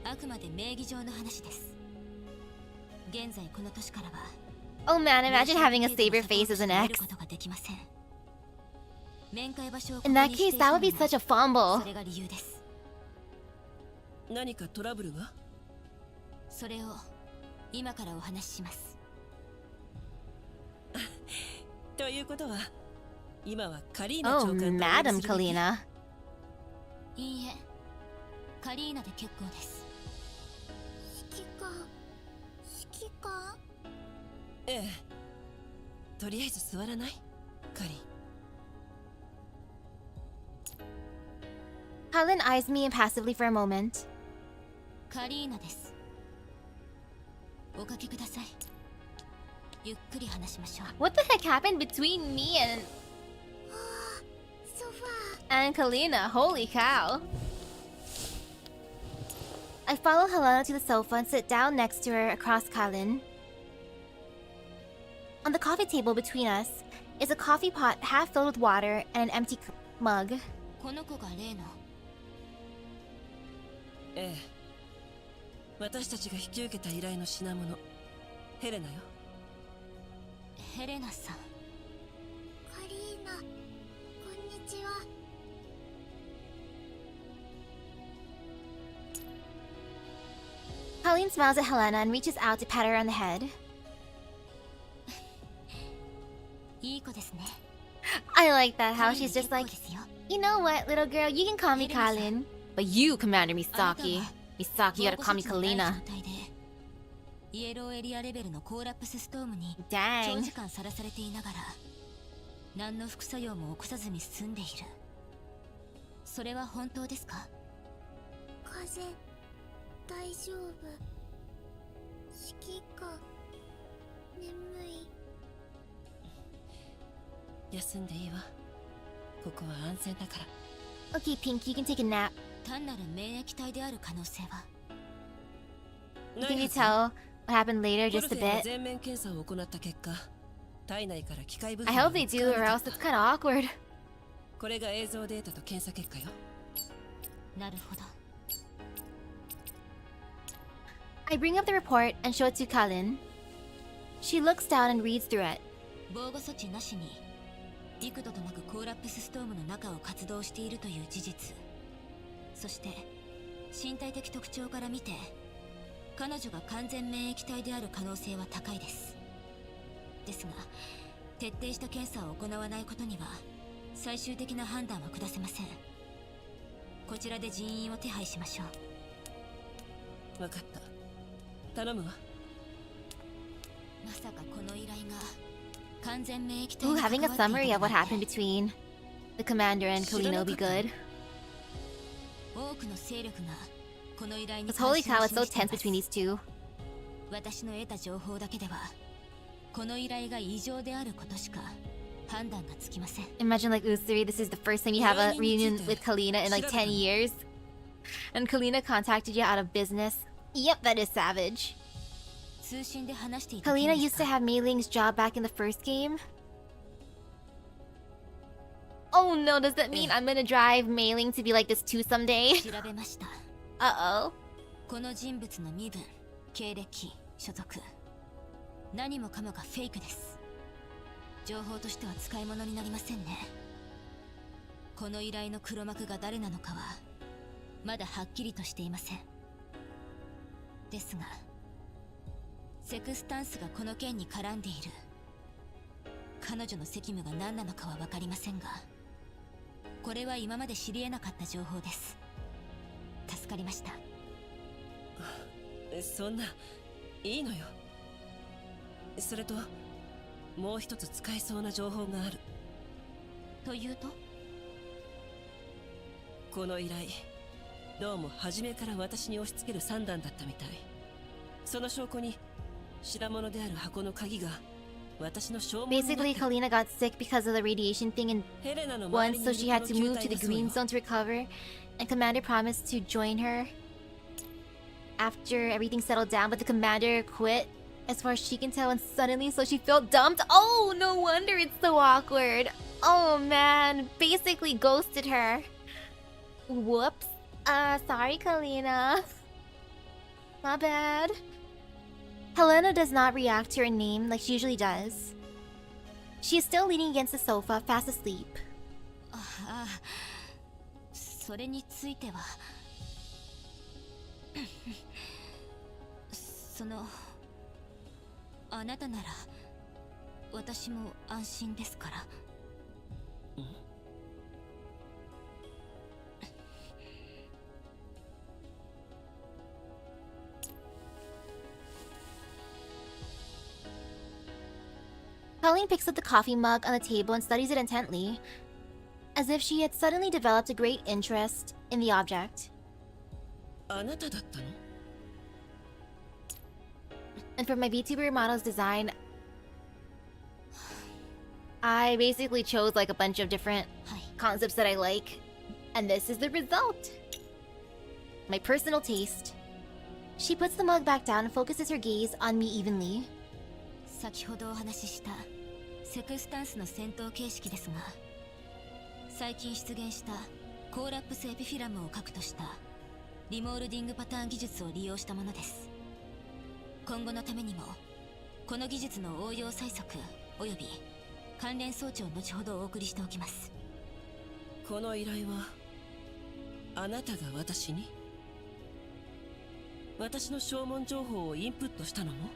あくまで名義上の話です。現在この年からは Oh man, imagine having a saber face as an 見る ex. ことができません。面会場所を In that case, that would be such a そ fumble. れが理由です。何かトラブルが？それを今からお話しします。ということは今はカリーナ Oh, 長官とお呼び Madam するべき？ Kalina. いいえ、カリーナで結構です。指揮官ええ。とりあえず座らない？カリン。 Kalin eyes me impassively for a moment. カリーナです。おかけください。ゆっくり話しましょう。 What the heck happened between me and Kalina? Holy cow. I follow Helena to the sofa and sit down next to her across Kalin. On the coffee table between us is a coffee pot half filled with water and an empty mug. この子が例のええ。私たちが引き受けた依頼の品物、ヘレナよ。ヘレナさん。カリーナ、こんにちは。Colleen smiles at Helena and reaches out to pat her on the head. いい子ですね。 I like that how she's 結 just 構 like, ですよ。 you know what, little girl, you can call me Colleen. But you, Commander Misaki. Misaki, you gotta call me 防護措置のない Kalina. 状態でイエローエリアレベルのコーラプスストームに Dang. 長時間さらされていながら何の副作用も起こさずに済んでいる。それは本当ですか？風邪大丈夫。指揮官眠い。休んでいいわ。ここは安全だから。 Okay, Pink, you can take a nap. 単なる免疫体である可能性は？ Can you tell what happened later コ just ル a フェが bit? 全面検査を行った結果、体内から機械部 I 品 hope they do, or else it's kind of awkward. これが映像データと検査結果よ。なるほど。 I bring up the report and show it to Kalin. She looks down and reads through it. 防護措置なしに幾度となくコーラプスストームの中を活動しているという事実、そして身体的特徴から見て彼女が完全免疫体である可能性は高いです。ですが徹底した検査を行わないことには最終的な判断は下せません。こちらで人員を手配しましょう。わかった。頼むわ。まさかこの依頼が完全免疫体 Ooh, に関 having わ a っていた summary of what なんて happened between the commander and Kalina would be good. 多くの勢力がこの依頼に Because holy 関 cow, 心を it's so 示してい tense ま between す these two. 私の得た情報だけではこの依頼が異常であることしか判断がつきません Imagine like Usuri, this is the first time you have a reunion with Kalina in like 10 years. And Kalina contacted you out of business. Yep, that is savage. 通信で話していた Kalina 件で used す to か have Mei Ling's job back in the first game. Oh no, does that mean I'm gonna drive Mei Ling to be like this too someday? 調べました Uh-oh. この人物の身分経歴所属何もかもがフェイクです情報としては使い物になりませんねこの依頼の黒幕が誰なのかはまだはっきりとしていませんですがセクスタンスがこの件に絡んでいる彼女の責務が何なのかは分かりませんがこれは今まで知り得なかった情報です助かりましたそんないいのよそれともう一つ使えそうな情報があるというとこの依頼どうも初めから私に押し付ける算段だったみたいその証拠に品物である箱の鍵が私の証文になって Basically, Kalina got sick because of the radiation thing in ヘレナの周り once, に so い she る had こ to の move 球 to the 体がそうよ green zone to recover. And Commander promised to join her after everything settled down, but the commander quit, as far as she can tell, and suddenly, so she felt dumped. Oh, no wonder it's so awkward. Oh man, basically ghosted her. Whoops. Sorry, Kalina. My bad. Helena does not react to her name like she usually does. She is still leaning against the sofa, fast asleep. ああそれについてはそのあなたなら私も安心ですから Colleen picks up the coffee mug on the table and studies it intently, as if she had suddenly developed a great interest in the object. あなただったの And for my VTuber model's design, I basically chose like a bunch of different concepts that I like, and this is the result. My personal taste. She puts the mug back down and focuses her gaze on me evenly. 先ほどお話ししたセクスタンスの戦闘形式ですが最近出現したコーラップスエピフィラムを核としたリモールディングパターン技術を利用したものです今後のためにもこの技術の応用催促および関連装置を後ほどお送りしておきますこの依頼はあなたが私に私の証文情報をインプットしたのも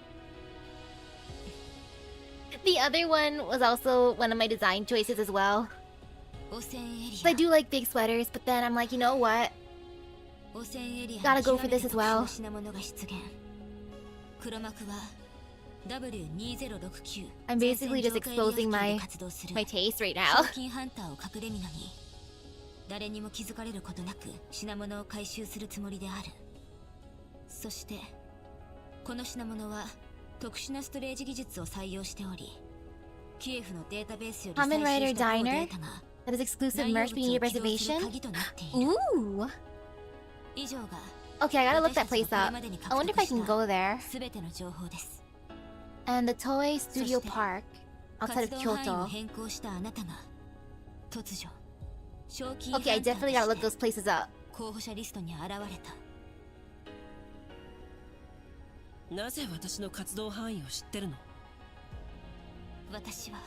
The other one was also one of my design choices as well. 汚染エリ So ア I do like big sweaters, but then I'm like, you know what? 汚染エリア Gotta に go 極 for め this て as 特殊 well. な品物が出現黒幕は W2069 I'm basically just exposing my 活動する my taste right 賞 now. 金ハンターを隠れみのに誰にも気づかれることなく品物を回収するつもりであるそしてこの品物は特殊なストレージ技術を採用しておりキエフのデータベースより採 Common 集 Writer した高デ Diner ータが that is exclusive 内容 merch, but you 物 need a を起動する reservation. 鍵となっている Ooh. 以上が Okay, I gotta look 私 that たち place がこれ up. までに I wonder if I 獲 can 得した go there. 全ての情報です And the Toy Studio そして Park outside 活 of 動範囲を Kyoto. 変更したあなたが突如賞金 Okay, I ハンター definitely gotta look として those places up. 候補者リストに現れたなぜ私の活動範囲を知ってるの私は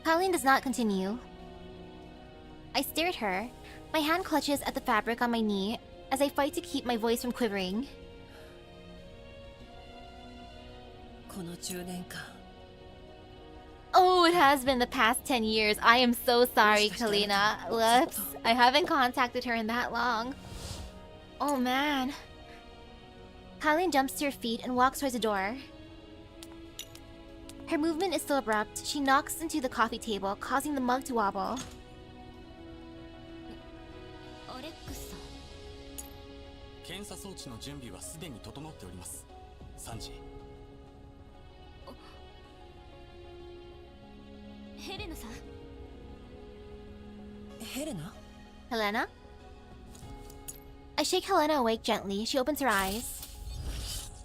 Colleen does not continue. I stare at her. My hand clutches at the fabric on my knee as I fight to keep my voice from quivering. この10年間 Oh, it has been the past 10 years. I am so sorry, Kalina. Whoops. I haven't contacted her in that long. Oh man. Colleen jumps to her feet and walks towards the door. Her movement is so abrupt, she knocks into the coffee table, causing the mug to wobble. アレックスさん、検査装置の準備はすでに整っております。サンジ。ヘレナさん。ヘレナ？ Helena? I shake Helena awake gently. She opens her eyes.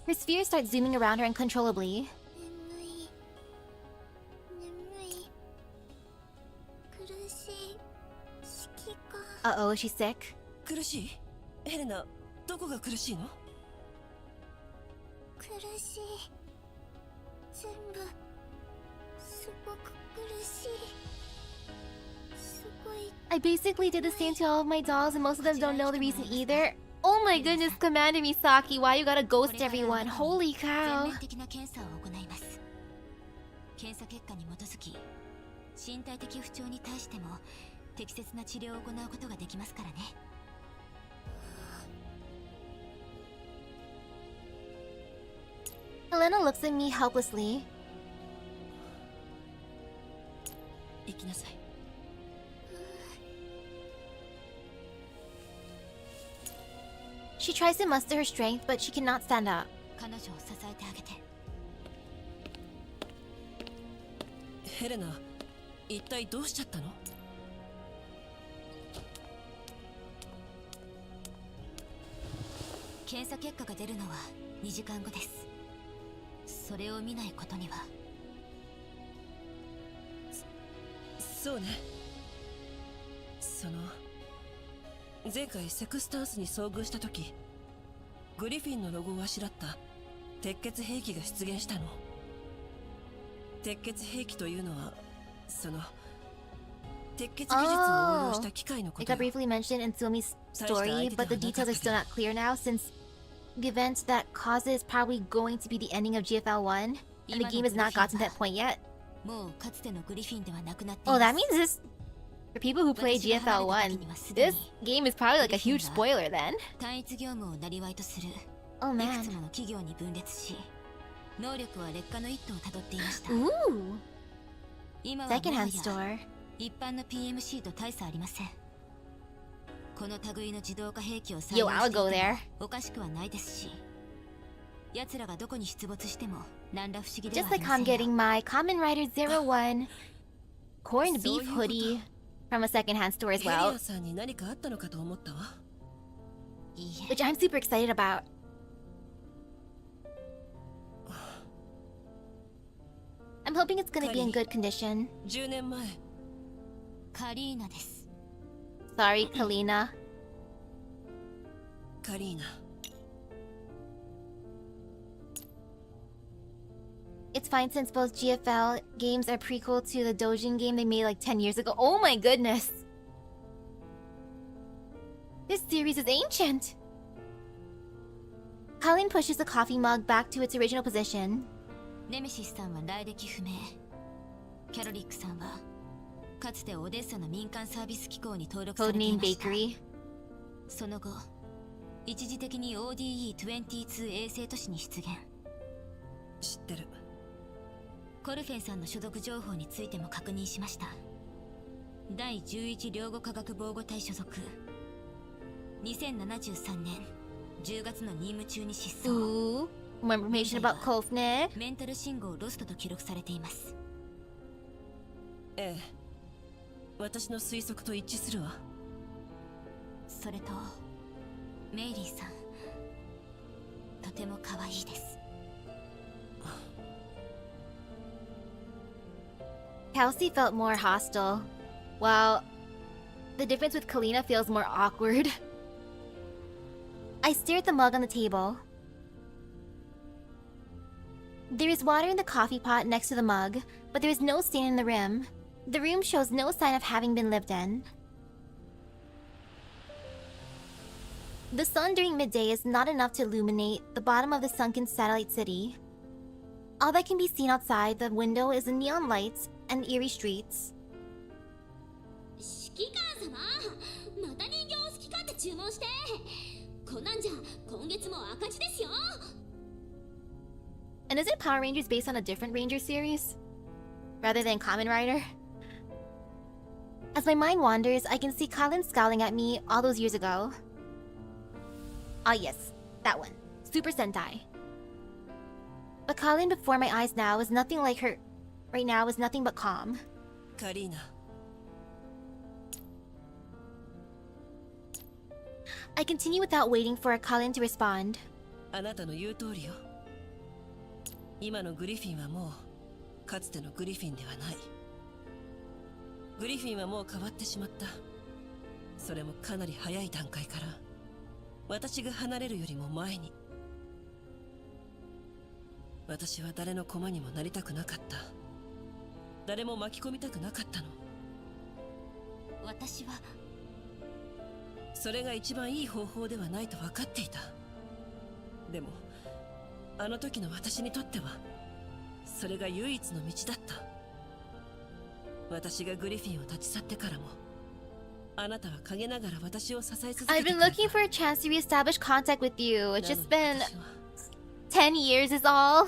Her sphere starts zooming around her uncontrollably. 眠い。苦しい。指揮官。Uh-oh, is she sick? 苦しい？ヘレナ、どこが苦しいの？苦しい。全部すごく苦しい。すごい。 I basically did the same to all of my dolls, and most of them don't know the reason either. Oh my goodness, Commander Misaki, why you gotta ghost everyone? Holy 全 cow. 面的な検査を行います。検査結果に基づき、身体的不調に対しても適切な治療を行うことができますからね。Helena looks at me helplessly. 行きなさい。She tries to muster her strength, but she cannot stand up. 彼女を支えてあげて。ヘレナ、一体どうしちゃったの？検査結果が出るのは2時間後です。それを見ないことには。そうね。前回セクスタンスに遭遇した時、グリフィンのロゴをあしらった鉄血兵器が出現したの。鉄血兵器というのは鉄血技術を応用した機械のこ It と got よ。 briefly mentioned in Tsuomi's story, but the details are still not clear now since the event that causes is probably going to be the ending of GFL1, and the game has not gotten to that point yet. もうかつてのグリフィンではなくなってい Oh, ま that す。 means this... For people who play GFL1, this game is probably like a huge spoiler then. 単一業務を生業とする Oh いく man. つもの企業に分裂し、能力は劣化の一途をたどっていました。 Ooh! 今はもは Secondhand や store. 一般の PMC と大差ありません。この類の自動化兵器を採 Yo, 用 I し would て go いて there. もおかしくはないですし、奴らがどこに出没しても何ら不思議では Just あり like ま I'm せん getting よ。 my Kamen Rider 01 corned beef そういうこと。 hoodie from a secondhand store as ヘリ well, アさんに何かあったのかと思ったわ。いいえ、 which I'm super excited about. I'm hoping it's gonna be in good condition. 10年前、カリーナです。 Sorry, Kalina. カリーナ。 It's fine since both GFL games are prequel to the Dojin game they made like 10 years ago. Oh my goodness! This series is ancient! Colleen pushes the coffee mug back to its original position. ネメシスさんは来歴不明。キャロリックさんはかつてオデッサの民間サービス機構に登録されてい Codename ました。 Bakery. その後、一時的に ODE22 衛星都市に出現。知ってる。コルフェンさんの所属情報についても確認しました。第11領護科学防護隊所属。2073年10月の任務中に失踪。 Ooh, more information about Kofne. メンタル信号ロストと記録されています。ええ。私の推測と一致するわ。それとメイリーさん、とても可愛いです。 Kelsey felt more hostile, while the difference with Kalina feels more awkward. I stare at the mug on the table. There is water in the coffee pot next to the mug, but there is no stain in the rim. The room shows no sign of having been lived in. The sun during midday is not enough to illuminate the bottom of the sunken satellite city. All that can be seen outside the window is the neon lights and eerie streets. 指揮官様、また人形を好き勝手注文して。こんなんじゃ今月も赤字ですよ。And isn't Power Rangers based on a different Ranger series? Rather than Kamen Rider? As my mind wanders, I can see Colin scowling at me all those years ago. Ah yes, that one. Super Sentai. But Colin before my eyes now is nothing like her right now is nothing but calm. カリーナ I continue without waiting for Colin to respond. あなたの言う通りよ。今のグリフィンはもうかつてのグリフィンではない。グリフィンはもう変わってしまった。それもかなり早い段階から。私が離れるよりも前に。私は誰の駒にもなりたくなかった。誰も巻き込みたくなかったの。私はそれが一番いい方法ではないと分かっていた。でもあの時の私にとってはそれが唯一の道だった。私がグリフィンを立ち去ってからもあなたは陰ながら私を支え続けてくれた。 I've been looking for a chance to reestablish contact with you. It's just been 10 years is all.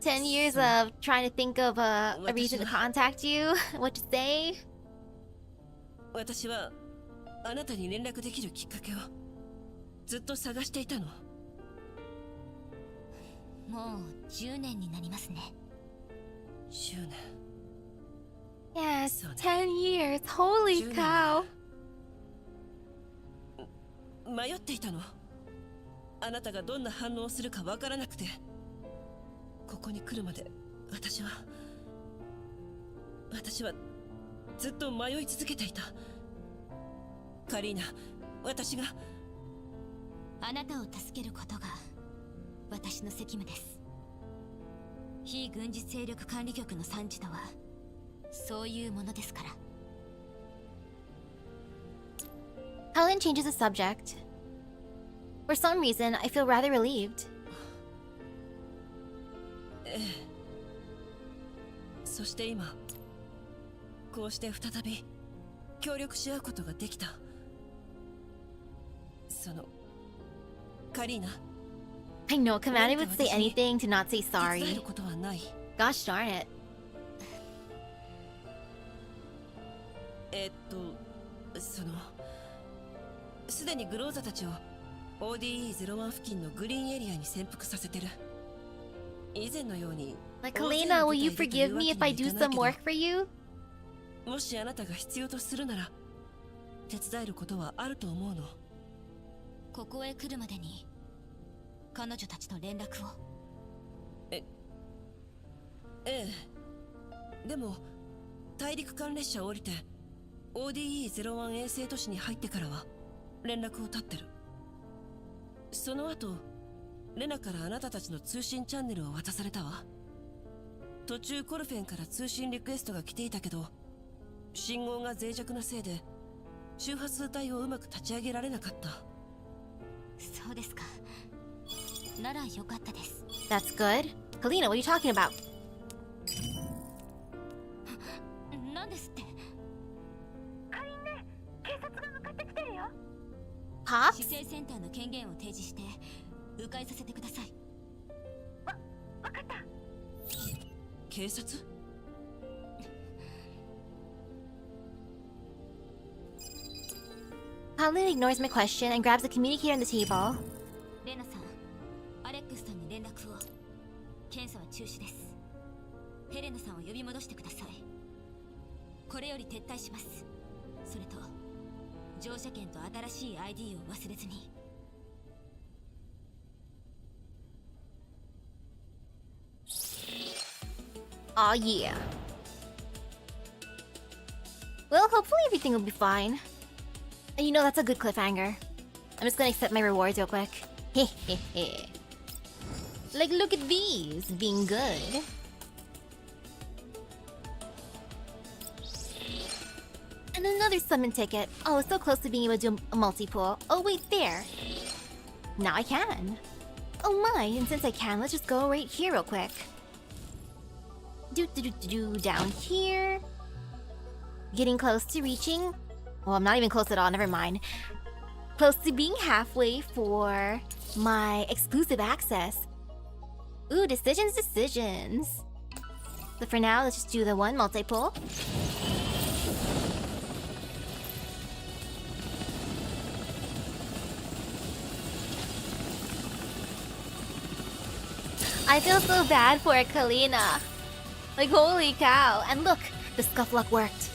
10 years of trying to think of a reason to contact you. What to say? 私はあなたに連絡できるきっかけをずっと探していたの。もう10年になりますね。10年。Yes, 10 years. Holy cow. 迷っていたの。あなたがどんな反応をするかわからなくて。ここに来るまで私はずっと迷い続けていた。カリーナ、私があなたを助けることが私の責務です。非軍事勢力管理局の産地とはそういうものですから。 Helen changes the subject. For some reason, I feel rather relieved. ええ。そして今こうして再び協力し合うことができた。そのカリーナ。 I know Kamani would say anything to not say 手伝え sorry. ることはない。 Gosh darn it. そのすでにグローザたちを ODE01 付近のグリーンエリアに潜伏させてる。以前のように Like, Helena, will you forgive me if I do some work for you? もしあなたが必要とするなら手伝えることはあると思うの。ここへ来るまでに彼女たちと連絡を。ええ。でも大陸間列車を降りて ODE01 衛星都市に入ってからは連絡を絶ってる。その後レナからあなたたちの通信チャンネルを渡されたわ。途中コルフェンから通信リクエストが来ていたけど信号が脆弱なせいで周波数帯をうまく立ち上げられなかった。そうですか。ならよかったです。 That's good. Helena, what are you talking about? 何ですって。カリンね、警察が向かってきてるよ。 Cops? 市政センターの権限を提示して迂回させてください。わかった。警察？ Colin ignores my question and grabs the communicator on the table. レナさん、アレックスさんに連絡を。検査は中止です。ヘレナさんを呼び戻してください。これより撤退します。それと乗車券と新しい ID を忘れずに。 Aw, yeah. Well, hopefully everything will be fine. And you know, that's a good cliffhanger. I'm just gonna accept my rewards real quick. Hehehe. Like, look at these, being good. And another summon ticket. Oh, it's so close to being able to do a multi-pool. Oh, wait, there. Now I can. Oh my, and since I can, let's just go right here real quick. Down here. Getting close to reaching. Well, I'm not even close at all, never mind. Close to being halfway for my exclusive access. Ooh, decisions. So for now, let's just do the one multi-pull. I feel so bad for Kalina. Like, holy cow. And look, the scuff luck worked.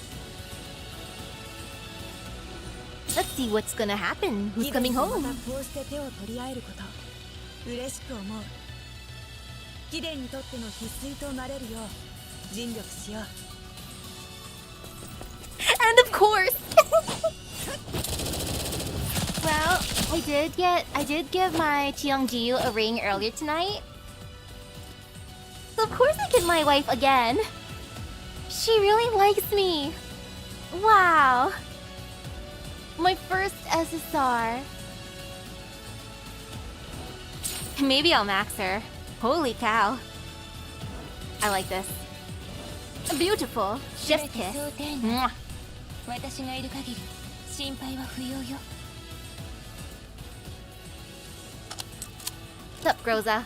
Let's see what's gonna happen. Who's coming home? こうして手を取り合えること嬉しく思う貴殿にとっての必須となれるよう尽力しよう And of course! Well, I did give my Qiongjiu a ring earlier tonight. So of course I get my wife again. She really likes me. Wow. My first SSR. Maybe I'll max her. Holy cow. I like this. Beautiful. Just kiss. Mwah. 私がいる限り心配は不要よ What's up, Groza?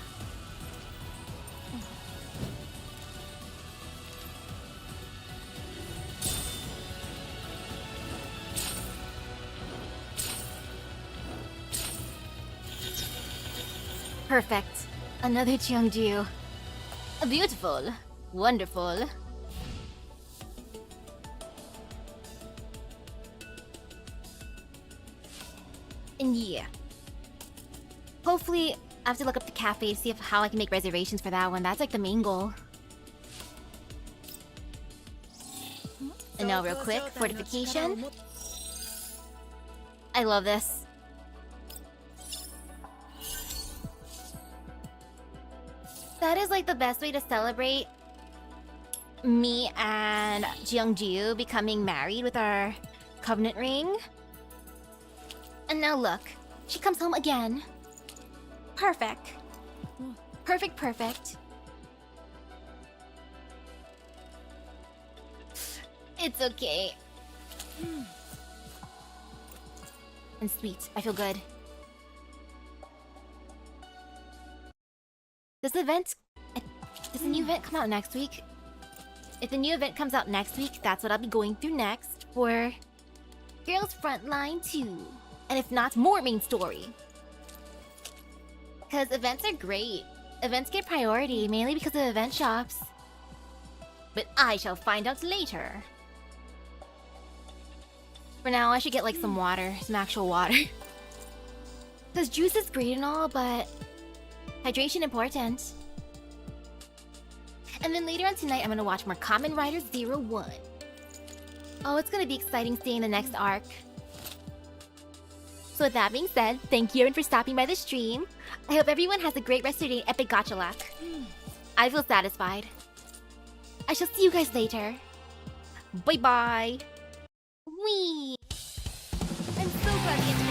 Perfect. Another Qiongjiu. Beautiful. Wonderful. And yeah. Hopefully, I have to look up the cafe to see how I can make reservations for that one. That's like the main goal. And now real quick, fortification. I love this. That is like the best way to celebrate me and Qiongjiu becoming married with our covenant ring. And now look, she comes home again. Perfect. Perfect. It's okay. And sweet, I feel good. Does the new event come out next week? If the new event comes out next week, that's what I'll be going through next for Girls Frontline 2. And if not, more main story. Because events are great. Events get priority, mainly because of event shops. But I shall find out later. For now, I should get like some water, some actual water. Because juice is great and all, but hydration important. And then later on tonight, I'm gonna watch more Kamen Rider 01. Oh, it's gonna be exciting seeing the next arc. So with that being said, thank you everyone for stopping by the stream. I hope everyone has a great rest of your day, epic gacha luck. I feel satisfied. I shall see you guys later. Bye bye. Wee. I'm so glad the